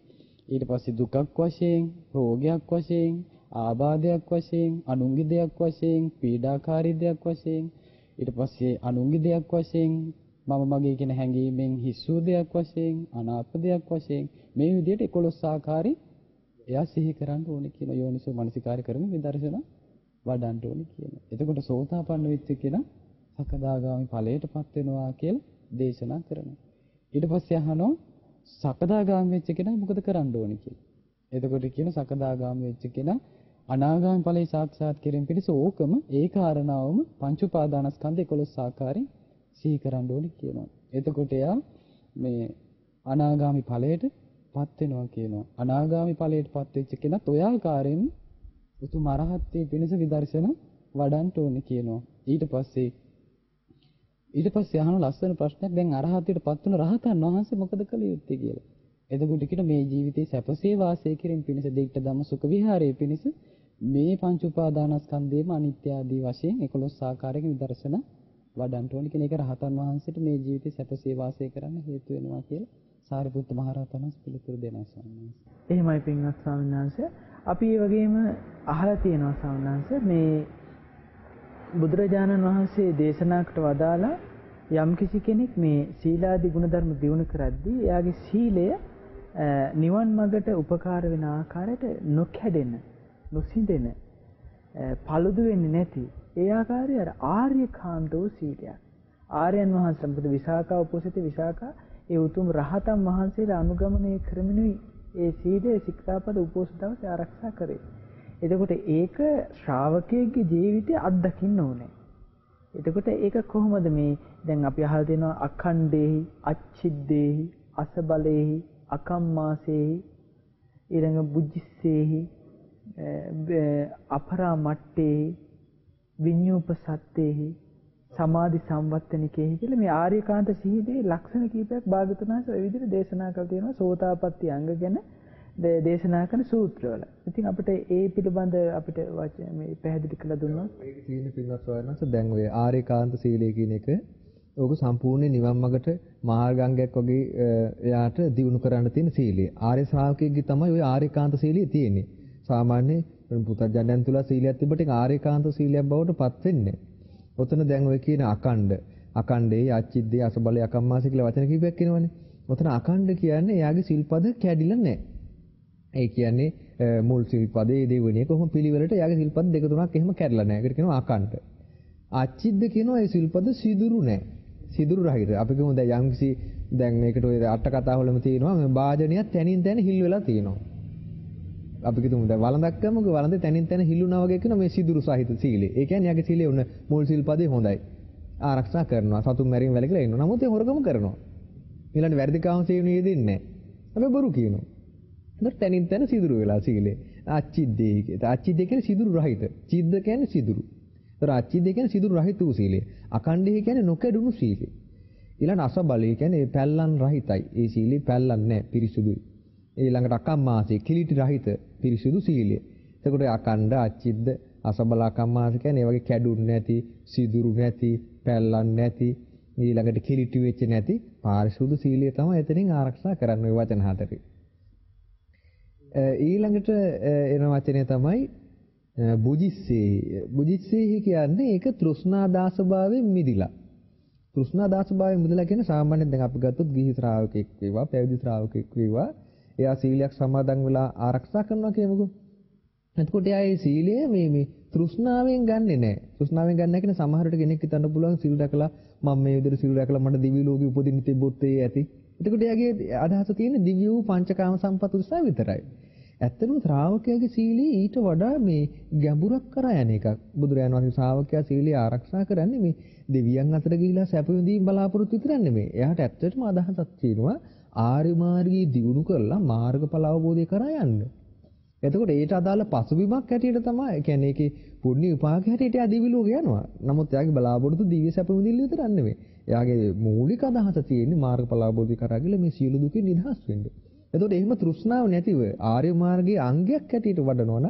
ඊට පස්සේ දුකක් වශයෙන්, රෝගයක් වශයෙන්, ආබාධයක් වශයෙන්, අනුන්ගේ දෙයක් වශයෙන්, පීඩාකාරී දෙයක් වශයෙන්, ඊට පස්සේ අනුන්ගේ දෙයක් වශයෙන්, මම මගේ කියන හැඟීමෙන් හිස්සූ දෙයක් වශයෙන්, අනාත්ම දෙයක් වශයෙන් මේ විදිහට 11 ආකාරي එයා සිහි කරන්න ඕනේ කියන යෝනිසෝ මනසිකාරය කරමින් විදර්ශනා වඩන්න ඕනේ කියන. එතකොට සෝතාපන්න වෙච්ච කෙනා සකදාගාමි ඵලයටපත් වෙනවා කියලා දේශනා කරනවා. ඊට පස්සේ අහනවා සකදාගාමි වෙච්ච කෙනා මොකද කරන්න ඕනේ කියලා. එතකොට කියන සකදාගාමි වෙච්ච කෙනා අනාගාමි ඵලයේ සාක්ෂාත් කිරීම පිණිස ඕකම ඒ කාරණාවම පංච උපාදානස්කන්ධ 11 ආකාරයෙන් සිහි කරන්න ඕනේ කියනවා. එතකොට එයා මේ අනාගාමි ඵලයට පත් වෙනවා කියනවා. අනාගාමි ඵලයට පත් වෙච්ච කෙනත් ඔය ආකාරයෙන් උතුම් අරහත්ත්වයේ පිණිස විදර්ශන වඩන්න ඕනේ කියනවා. ඊට පස්සේ අහන ලස්සන ප්‍රශ්නයක් දැන් අරහත්ත්වයට පත් වුණ රහතන් වහන්සේ මොකද කළ යුත්තේ කියලා. එතකොට කියන මේ ජීවිතේ සැපසේ වාසය කිරීම පිණිස දෙක්ට ධම්ම සුඛ විහාරයේ පිණිස මේ පංච උපාදානස්කන්ධේම අනිත්‍ය ආදී වශයෙන් 11 ආකාරයක විදර්ශන වඩන්න ඕනේ කියන එක රහතන් වහන්සේට මේ ජීවිතේ සැපසේ වාසය කරන්න හේතු වෙනවා කියලා සාරිපුත්ත මහ රහතන් වහන්සේ පිළිතුරු දෙනවා ස්වාමීන් වහන්සේ. එහෙමයි පින්වත් ස්වාමීන් වහන්සේ. අපි ඒ වගේම අහලා තියෙනවා ස්වාමීන් වහන්සේ මේ බුදුරජාණන් වහන්සේ දේශනාකට වදාලා යම්කිසි කෙනෙක් මේ සීලාදී ගුණධර්ම දියුණු කරද්දී එයාගේ සීලය නිවන් මඟට උපකාර වෙන ආකාරයට නොකැඩෙන, නොසිඳෙන, paludu වෙන්නේ නැති ඒ ආකාරය අර ආර්යකාන්තෝ සීලයක්. ආර්යයන් වහන්සේ මොකද විසාකා උපෝසත විසාකා ඒ උතුම් රහතන් වහන්සේලා අනුගමනය කරමිනුයි ඒ සීලය ශික්ෂාපද උපෝසතවස ආරක්ෂා කරේ. එතකොට ඒක ශ්‍රාවකයෙක්ගේ ජීවිතය අත්දකින්න ඕනේ. එතකොට ඒක කොහොමද මේ දැන් අපි අහලා තියෙනවා අඛණ්ඩේහි, අච්චිද්දේහි, අසබලේහි, අකම්මාසේහි, ඊළඟ බුද්ධිස්සේහි, අපරාමට්ටේහි, විඤ්ඤූපසත්තේහි, සමාධි සම්වත්තනිකේහි කියලා මේ ආර්යකාන්ත සිහියේ ලක්ෂණ කීපයක් භාගතුන් වහන්සේ ඔය විදිහට දේශනා කරලා තියෙනවා සෝතාපට්ටි අංග ගැන දේශනා කරන සූත්‍රවල. ඉතින් අපිට ඒ පිළිබඳ අපිට මේ පැහැදිලි කරලා දුන්නොත් ඒක සීල පින්වත් ස්වාමීන් දැන් ඔය ආර්යකාන්ත සීලය කියන එක ඕක සම්පූර්ණ නිවන් මාර්ගට මාර්ගාංගයක් වගේ එයාට දිනු කරන්න තියෙන සීලය. ආර්ය ශ්‍රාවකයෙක්ගේ තමයි ඔය ආර්යකාන්ත සීලය තියෙන්නේ. සාමාන්‍ය පුතත්ජනයන් තුල සීලයක් තිබ්බට ඒක ආර්යකාන්ත සීලයක් බවට පත් වෙන්නේ. ඔතන දැන් ඔය කියන අකණ්ඩේ අච්චිද්දේ අසබලේ අකම්මාසී කියලා වචන කීපයක් කියනවනේ. ඔතන අකණ්ඩ කියන්නේ එයාගේ සිල්පද කැඩිලා නැහැ. ඒ කියන්නේ මුල් සිල්පදේ දෙවෙනි කොහොම පිළිවෙලට එයාගේ සිල්පද දෙක තුනක් එහෙම කැඩලා නැහැ. ඒකට කියනවා අකණ්ඩ. අච්චිද්ද කියනවා ඒ සිල්පද සිදුරු නැහැ. සිදුරු රහිත. අපි කියමු දැන් යම්කිසි දැන් මේකට ඔය අට කතා වලම තියෙනවා මේ වාදනයක් තැනින් තැන හිල් වෙලා තියෙනවා. අපි කියමු දැන් වළඳක් කරමුකෝ වළඳේ තැනින් තැන හිල්ුණා වගේ කියන මේ සිදුරු සහිත සීලය. ඒ කියන්නේ යාගේ සීලය උන මුල් සිල්පදේ හොඳයි. ආරක්ෂා කරනවා. සතුන් මැරීම වැළකීලා ඉන්නවා. නමුත් ඒ හොරගම කරනවා. ඊළඟ වැරදි කාම සේවනයේ දෙන්නේ නැහැ. අපි බොරු කියනවා. ඒත් තැනින් තැන සිදුරු වෙලා සීලය. අච්චිද්දේ කියන්නේ අච්චිද්දේ කියන්නේ සිදුරු රහිත. චිද්ද කියන්නේ සිදුරු. ඒතර අච්චිද්දේ කියන්නේ සිදුරු රහිත වූ සීලය. අකණ්ඩේ කියන්නේ නොකැඩුණු සීලය. ඊළඟ අසබලේ කියන්නේ පැල්ලන් රහිතයි. ඒ සීලය පැල්ලන් නැහැ පිරිසුදුයි. ඊළඟට අකම්මාසී කිලිටි රහිත පිරිසුදු සීලය. එතකොට අකණ්ඩ අච්චිද්ද අසබල අකම්මාසී කියන්නේ ඒ වගේ කැඩුන්නේ නැති, සිදුරු නැති, පැල්ලන් නැති, ඊළඟට කිලිටි වෙච්ච නැති පාරිශුද්ධ සීලය තමයි එතනින් ආරක්ෂා කරන්න ওই වචන හතරේ. ඊළඟට එන වචනය තමයි බුජිස්සේහි. බුජිස්සේහි කියන්නේ ඒක තෘෂ්ණා දාසභාවයෙන් මිදිලා. තෘෂ්ණා දාසභාවයෙන් මිදලා කියන්නේ සාමාන්‍යයෙන් දැන් අපි ගත්තොත් ගිහි ශ්‍රාවකෙක් වේවා, පැවිදි ශ්‍රාවකෙක් වේවා, එයා සීලයක් සමාදන් වෙලා ආරක්ෂා කරනවා කියමුකෝ. එතකොට එයා මේ සීලය මේ තෘෂ්ණාවෙන් ගන්නෙ නෑ. තෘෂ්ණාවෙන් ගන්න කියන සමහරට කෙනෙක් හිතන්න පුළුවන් සීල් රැකලා මම මේ විදිහට සීල් රැකලා මට දිව්‍ය ලෝකෙ උපදින්න තිබ්බොත් ඒ ඇති. එතකොට එයාගේ අදහස තියෙන්නේ දිව්‍ය වූ පංචකාම සම්පත් උදෙසා විතරයි. ඇත්තටම ශ්‍රාවකයාගේ සීලය ඊට වඩා මේ ගැඹුරක් කරා යන එකක්. බුදුරජාණන් වහන්සේ ශ්‍රාවකයා සීලය ආරක්ෂා කරන්නේ මේ දෙවියන් අතර ගිහිලා සැප විඳීම බලාපොරොත්තු විතරක් නෙමෙයි. එයාට ඇත්තටම අදහසක් තියෙනවා ආර්ය මාර්ගයේ දියුණු කරලා මාර්ගඵල අවබෝධය කරා යන්න. එතකොට ඒට අදාළ පසුබිමක් හැටියට තමයි කියන්නේ ඒකේ පුණ්‍ය විපාක හැටියට එයා දිවි ලෝක යනවා. නමුත් එයාගේ බලාපොරොත්තු දිව්‍ය සැප විඳින්න විතරක් නෙමෙයි. එයාගේ මූලික අදහස තියෙන්නේ මාර්ගඵල අවබෝධය කරා ගිහලා මේ සියලු දුකින් නිදහස් වෙන්න. එතකොට එහෙම තෘෂ්ණාව නැතිව ආර්ය මාර්ගයේ අංගයක් හැටියට වඩනවනම්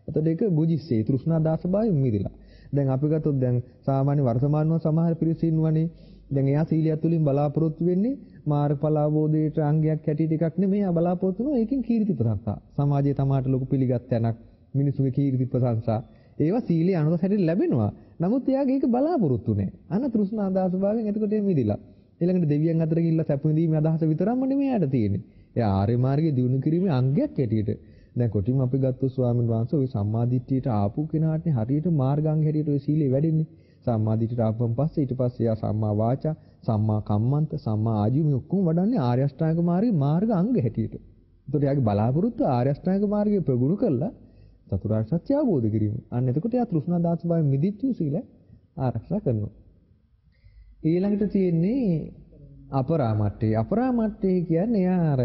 එතකොට ඒක බුජිස්සේ තෘෂ්ණා දාසභාවයෙන් මිදලා. දැන් අපි ගත්තොත් දැන් සාමාන්‍ය වර්තමානව සමහර පිරිස ඉන්නවනේ. දැන් එයා සීලිය තුලින් බලාපොරොත්තු වෙන්නේ මාර්ගඵල අවබෝධයට අංගයක් හැටියට එකක් නෙමෙයි. එයා බලාපොරොත්තු වෙනවා ඒකෙන් කීර්ති ප්‍රශංසා. සමාජයේ තමාට ලොකු පිළිගත් තැනක්, මිනිසුගේ කීර්ති ප්‍රශංසා. ඒවා සීලිය අනුව හැටියට ලැබෙනවා. නමුත් එයාගේ ඒක බලාපොරොත්තු නැහැ. අන්න තෘෂ්ණා දාසභාවයෙන් එතකොට ඒ මිදිලා. ඊළඟට දෙවියන් අතර ගිහිල්ලා සැප විඳීමේ අදහස විතරක්ම නෙමෙයි යාට තියෙන්නේ. එයා ආර්ය මාර්ගයේ දියුණු කිරීමේ අංගයක් හැටියට. දැන් කොටිම අපි ගත්තොත් ස්වාමීන් වහන්සේ ওই සම්මාදිට්ඨියට ආපු කෙනාට හරියට මාර්ගාංග හැටියට ওই සීලය වැඩින්නේ. සම්මාදිට්ඨියට ආපුවම පස්සේ ඊට පස්සේ එයා සම්මා වාචා, සම්මා කම්මන්ත, සම්මා ආජීව මේ ඔක්කොම වඩන්නේ ආර්ය අෂ්ටාංග මාර්ගයේ මාර්ග අංග හැටියට. ඒතකොට එයාගේ බලාපොරොත්තු ආර්ය අෂ්ටාංග මාර්ගයේ ප්‍රගුණ කළා චතුරාර්ය සත්‍ය අවබෝධ කිරීම. අන්න එතකොට එයා තෘෂ්ණා දාසභාවයෙන් මිදිච්ච සීල ආරක්ෂා කරනවා. ඊළඟට තියෙන්නේ අපරාමට්ඨේ. අපරාමට්ඨේ කියන්නේ එයා අර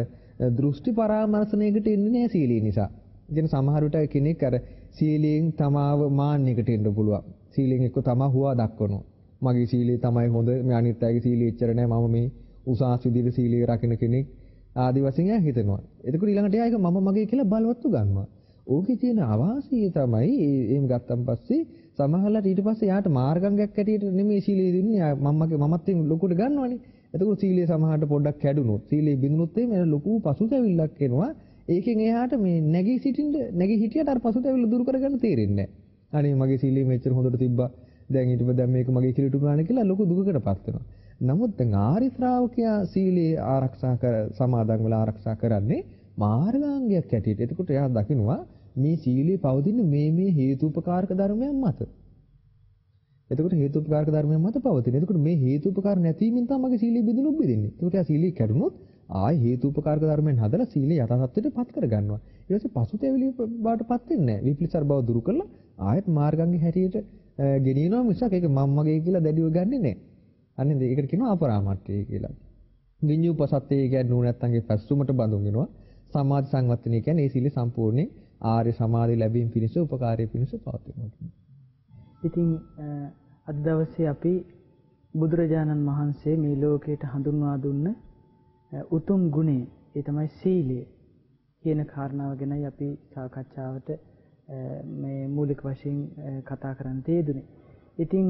දෘෂ්ටි පරාමර්ශණයකට එන්නේ නැහැ සීලිය නිසා. ඉතින් සමහර විට කෙනෙක් අර සීලයෙන් තමාව මාන්නයකට එන්න පුළුවන්. සීලයෙන් එක්ක තමා හුවා දක්වනවා. මගේ සීලය තමයි හොඳ, මේ අනිත් අයගේ සීලය එච්චර නැහැ, මම මේ උසස් විදිහට සීලය රකින්න කෙනෙක් ආදි වශයෙන් එයා හිතනවා. එතකොට ඊළඟට එයා ඒක මම මගේ කියලා බලවත්තු ගන්නවා. ඕකේ තියෙන අවාසිය තමයි එහෙම ගත්තන් පස්සේ සමහරවිට ඊට පස්සේ යාට මාර්ගංගයක් හැටියට නෙමෙයි සීලය දෙන්නේ. මමත් එම් ලොකුට ගන්නවනේ. එතකොට සීලය සමහරට පොඩ්ඩක් කැඩුනොත්, සීලය බිඳුනොත් එimhe ලොකු පසුතැවිල්ලක් එනවා. ඒකෙන් එයාට මේ නැගී හිටියට අර පසුතැවිල්ල දුරු කරගන්න තේරෙන්නේ නැහැ. අනේ මගේ සීලය මෙච්චර හොඳට තිබ්බා. දැන් ඊට පස්සේ දැන් මේක මගේ කිලිටු පුරාණ කියලා ලොකු දුකකටපත් වෙනවා. නමුත් දැන් ආර්ය ශ්‍රාවකයා සීලය ආරක්ෂා කර සමාදන් වෙලා ආරක්ෂා කරන්නේ මාර්ගාංගයක් හැටියට. එතකොට එයා දකිනවා මේ සීලය පවතින මේ හේතුපකාරක ධර්මයන් මත. එතකොට හේතුපකාරක ධර්මයන් මත පවතින. එතකොට මේ හේතුපකාර නැතිවීමෙන් තමයි මගේ සීලය බිඳුනොත් බෙදෙන්නේ. එතකොට එයා සීලය කැඩුනොත් ආයි හේතුපකාරක ධර්මයන් හදලා සීලය යථාර්ථයට පත් කරගන්නවා. ඊට පස්සේ පසුතැවිලි බාටපත් වෙන්නේ නැහැ. විපලිසර බව දුරු කරලා ආයෙත් මාර්ගාංගයේ හැටියට ගෙනියනවා මිසක් ඒක මම මගේ කියලා දැඩිව ගන්නෙ නැහැ. අන්න ඒකට කියනවා අපරාමට්ඨය කියලා. විඤ්ඤුපසත්තේ කියන්නේ නුනැත්තන්ගේ පැස්සුමට බඳුන් වෙනවා. සමාධි සංවත්තනය කියන්නේ ඒ සීල සම්පූර්ණයෙන් ආර්ය සමාධි ලැබීම පිණිස උපකාරී පිණිස පවතිනවා. ඉතින් අද දවසේ අපි බුදුරජාණන් වහන්සේ මේ ලෝකයට හඳුන්වා දුන්න උතුම් ගුණය, ඒ තමයි සීලය කියන කාරණාව ගැනයි අපි සාකච්ඡාවට මේ මූලික වශයෙන් කතා කරන්න තියෙන්නේ. ඉතින්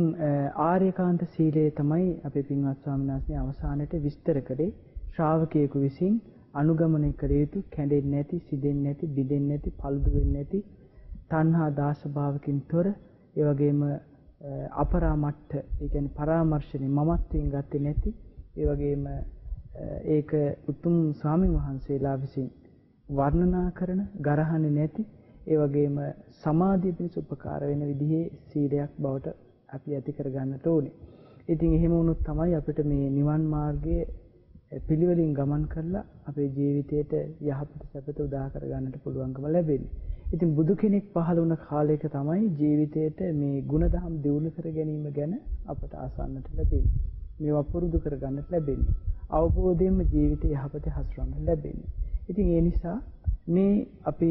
ආර්යකාන්ත සීලය තමයි අපේ පින්වත් ස්වාමීන් වහන්සේ අවසානයේ විස්තර කළේ ශ්‍රාවකයෙකු විසින් අනුගමනය කළ යුතු කැඩෙන්නේ නැති, සිදෙන්නේ නැති, බිඳෙන්නේ නැති, paludu වෙන්නේ නැති, තණ්හා දාස භාවකින් තොර, ඒ වගේම අපරාමට්ඨ, ඒ කියන්නේ පරාමර්ශනේ මමත්වයෙන් ගත්තේ නැති, ඒ වගේම ඒක උතුම් ස්වාමීන් වහන්සේලා විසින් වර්ණනා කරන, ගරහන්නේ නැති, ඒ වගේම සමාධිය පිණිස උපකාර වෙන විදිහේ සීලයක් බවට අපි ඇති කර ගන්නට ඕනේ. ඉතින් එහෙම වුණොත් තමයි අපිට මේ නිවන් මාර්ගයේ පිළිවෙලින් ගමන් කරලා අපේ ජීවිතයට යහපත සැපත උදා කර ගන්නට පුළුවන්කම ලැබෙන්නේ. ඉතින් බුදු කෙනෙක් පහළ වුණ කාලයක තමයි ජීවිතයට මේ ගුණධම් දියුණු කර ගැනීම ගැන අපට ආසන්නට ලැබෙන්නේ. මේවා පුරුදු කර ගන්නට ලැබෙන්නේ. අවබෝධයෙන්ම ජීවිතය යහපත හසුරවන්න ලැබෙන්නේ. ඉතින් ඒ නිසා මේ අපි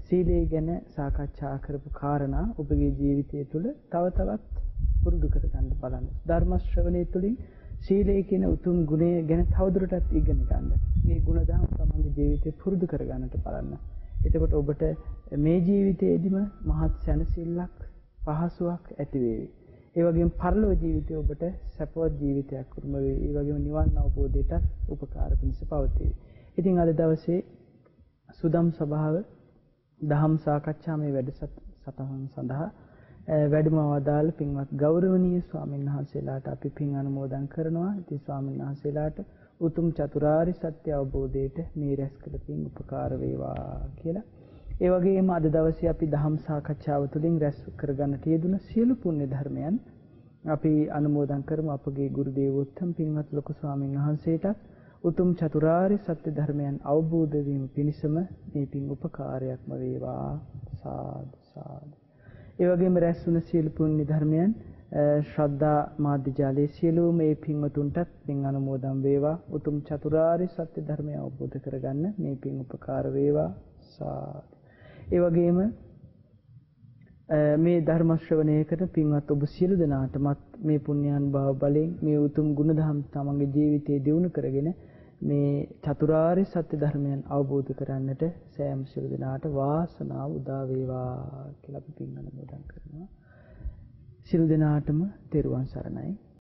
සීලය ගැන සාකච්ඡා කරපු කාරණා ඔබගේ ජීවිතය තුළ තව තවත් පුරුදු කර ගන්න බලන්න. ධර්ම ශ්‍රවණය තුළින් සීලය කියන උතුම් ගුණය ගැන තවදුරටත් ඉගෙන ගන්න. මේ ගුණධම් තමන්ගේ ජීවිතේ පුරුදු කර ගන්නට බලන්න. එතකොට ඔබට මේ ජීවිතයේදීම මහත් සැනසෙල්ලක්, පහසුවක් ඇති වේවි. ඒ වගේම පරලෝක ජීවිතය ඔබට සැපවත් ජීවිතයක් උරුම වේ. ඒ වගේම නිවන් අවබෝධයට උපකාර පිණිස පවතී. ඉතින් අද දවසේ සුදම් සභාව දහම් සාකච්ඡාමේ වැඩසටහන සඳහා වැඩම වදාළ පින්වත් ගෞරවනීය ස්වාමීන් වහන්සේලාට අපි පින් අනුමෝදන් කරනවා. ඉතින් ස්වාමීන් වහන්සේලාට උතුම් චතුරාර්ය සත්‍ය අවබෝධයට මේ රැස් කළ පින් උපකාර වේවා කියලා. ඒ වගේම අද දවසේ අපි දහම් සාකච්ඡාව තුළින් රැස් කරගන්නට යෙදුන සියලු පුණ්‍ය ධර්මයන් අපි අනුමෝදන් කරමු අපගේ ගුරු දේවෝත්තම පින්වත් ලොකු ස්වාමීන් වහන්සේටත් උතුම් චතුරාර්ය සත්‍ය ධර්මයන් අවබෝධ වීම පිණිසම මේ පින් උපකාරයක්ම වේවා. සාදු සාදු. ඒ වගේම රැස් වුණ සියලු පුණ්‍ය ධර්මයන් ශ්‍රද්ධා මාධ්‍ය ජාලයේ සියලුම මේ පින්වතුන්ටත් පින් අනුමෝදන් වේවා. උතුම් චතුරාර්ය සත්‍ය ධර්මය අවබෝධ කරගන්න මේ පින් උපකාර වේවා. සාදු. ඒ වගේම මේ ධර්ම ශ්‍රවණයකට පින්වත් ඔබ සියලු දෙනාටමත් මේ පුණ්‍යානුභාව බලයෙන් මේ උතුම් ගුණධම් තමන්ගේ ජීවිතයේ දියුණු කරගෙන මේ චතුරාර්ය සත්‍ය ධර්මයන් අවබෝධ කරන්නට සෑම සියලු දෙනාට වාසනාව උදා වේවා කියලා අපි පින් අනුමෝදන් කරනවා. සියලු දෙනාටම තෙරුවන් සරණයි.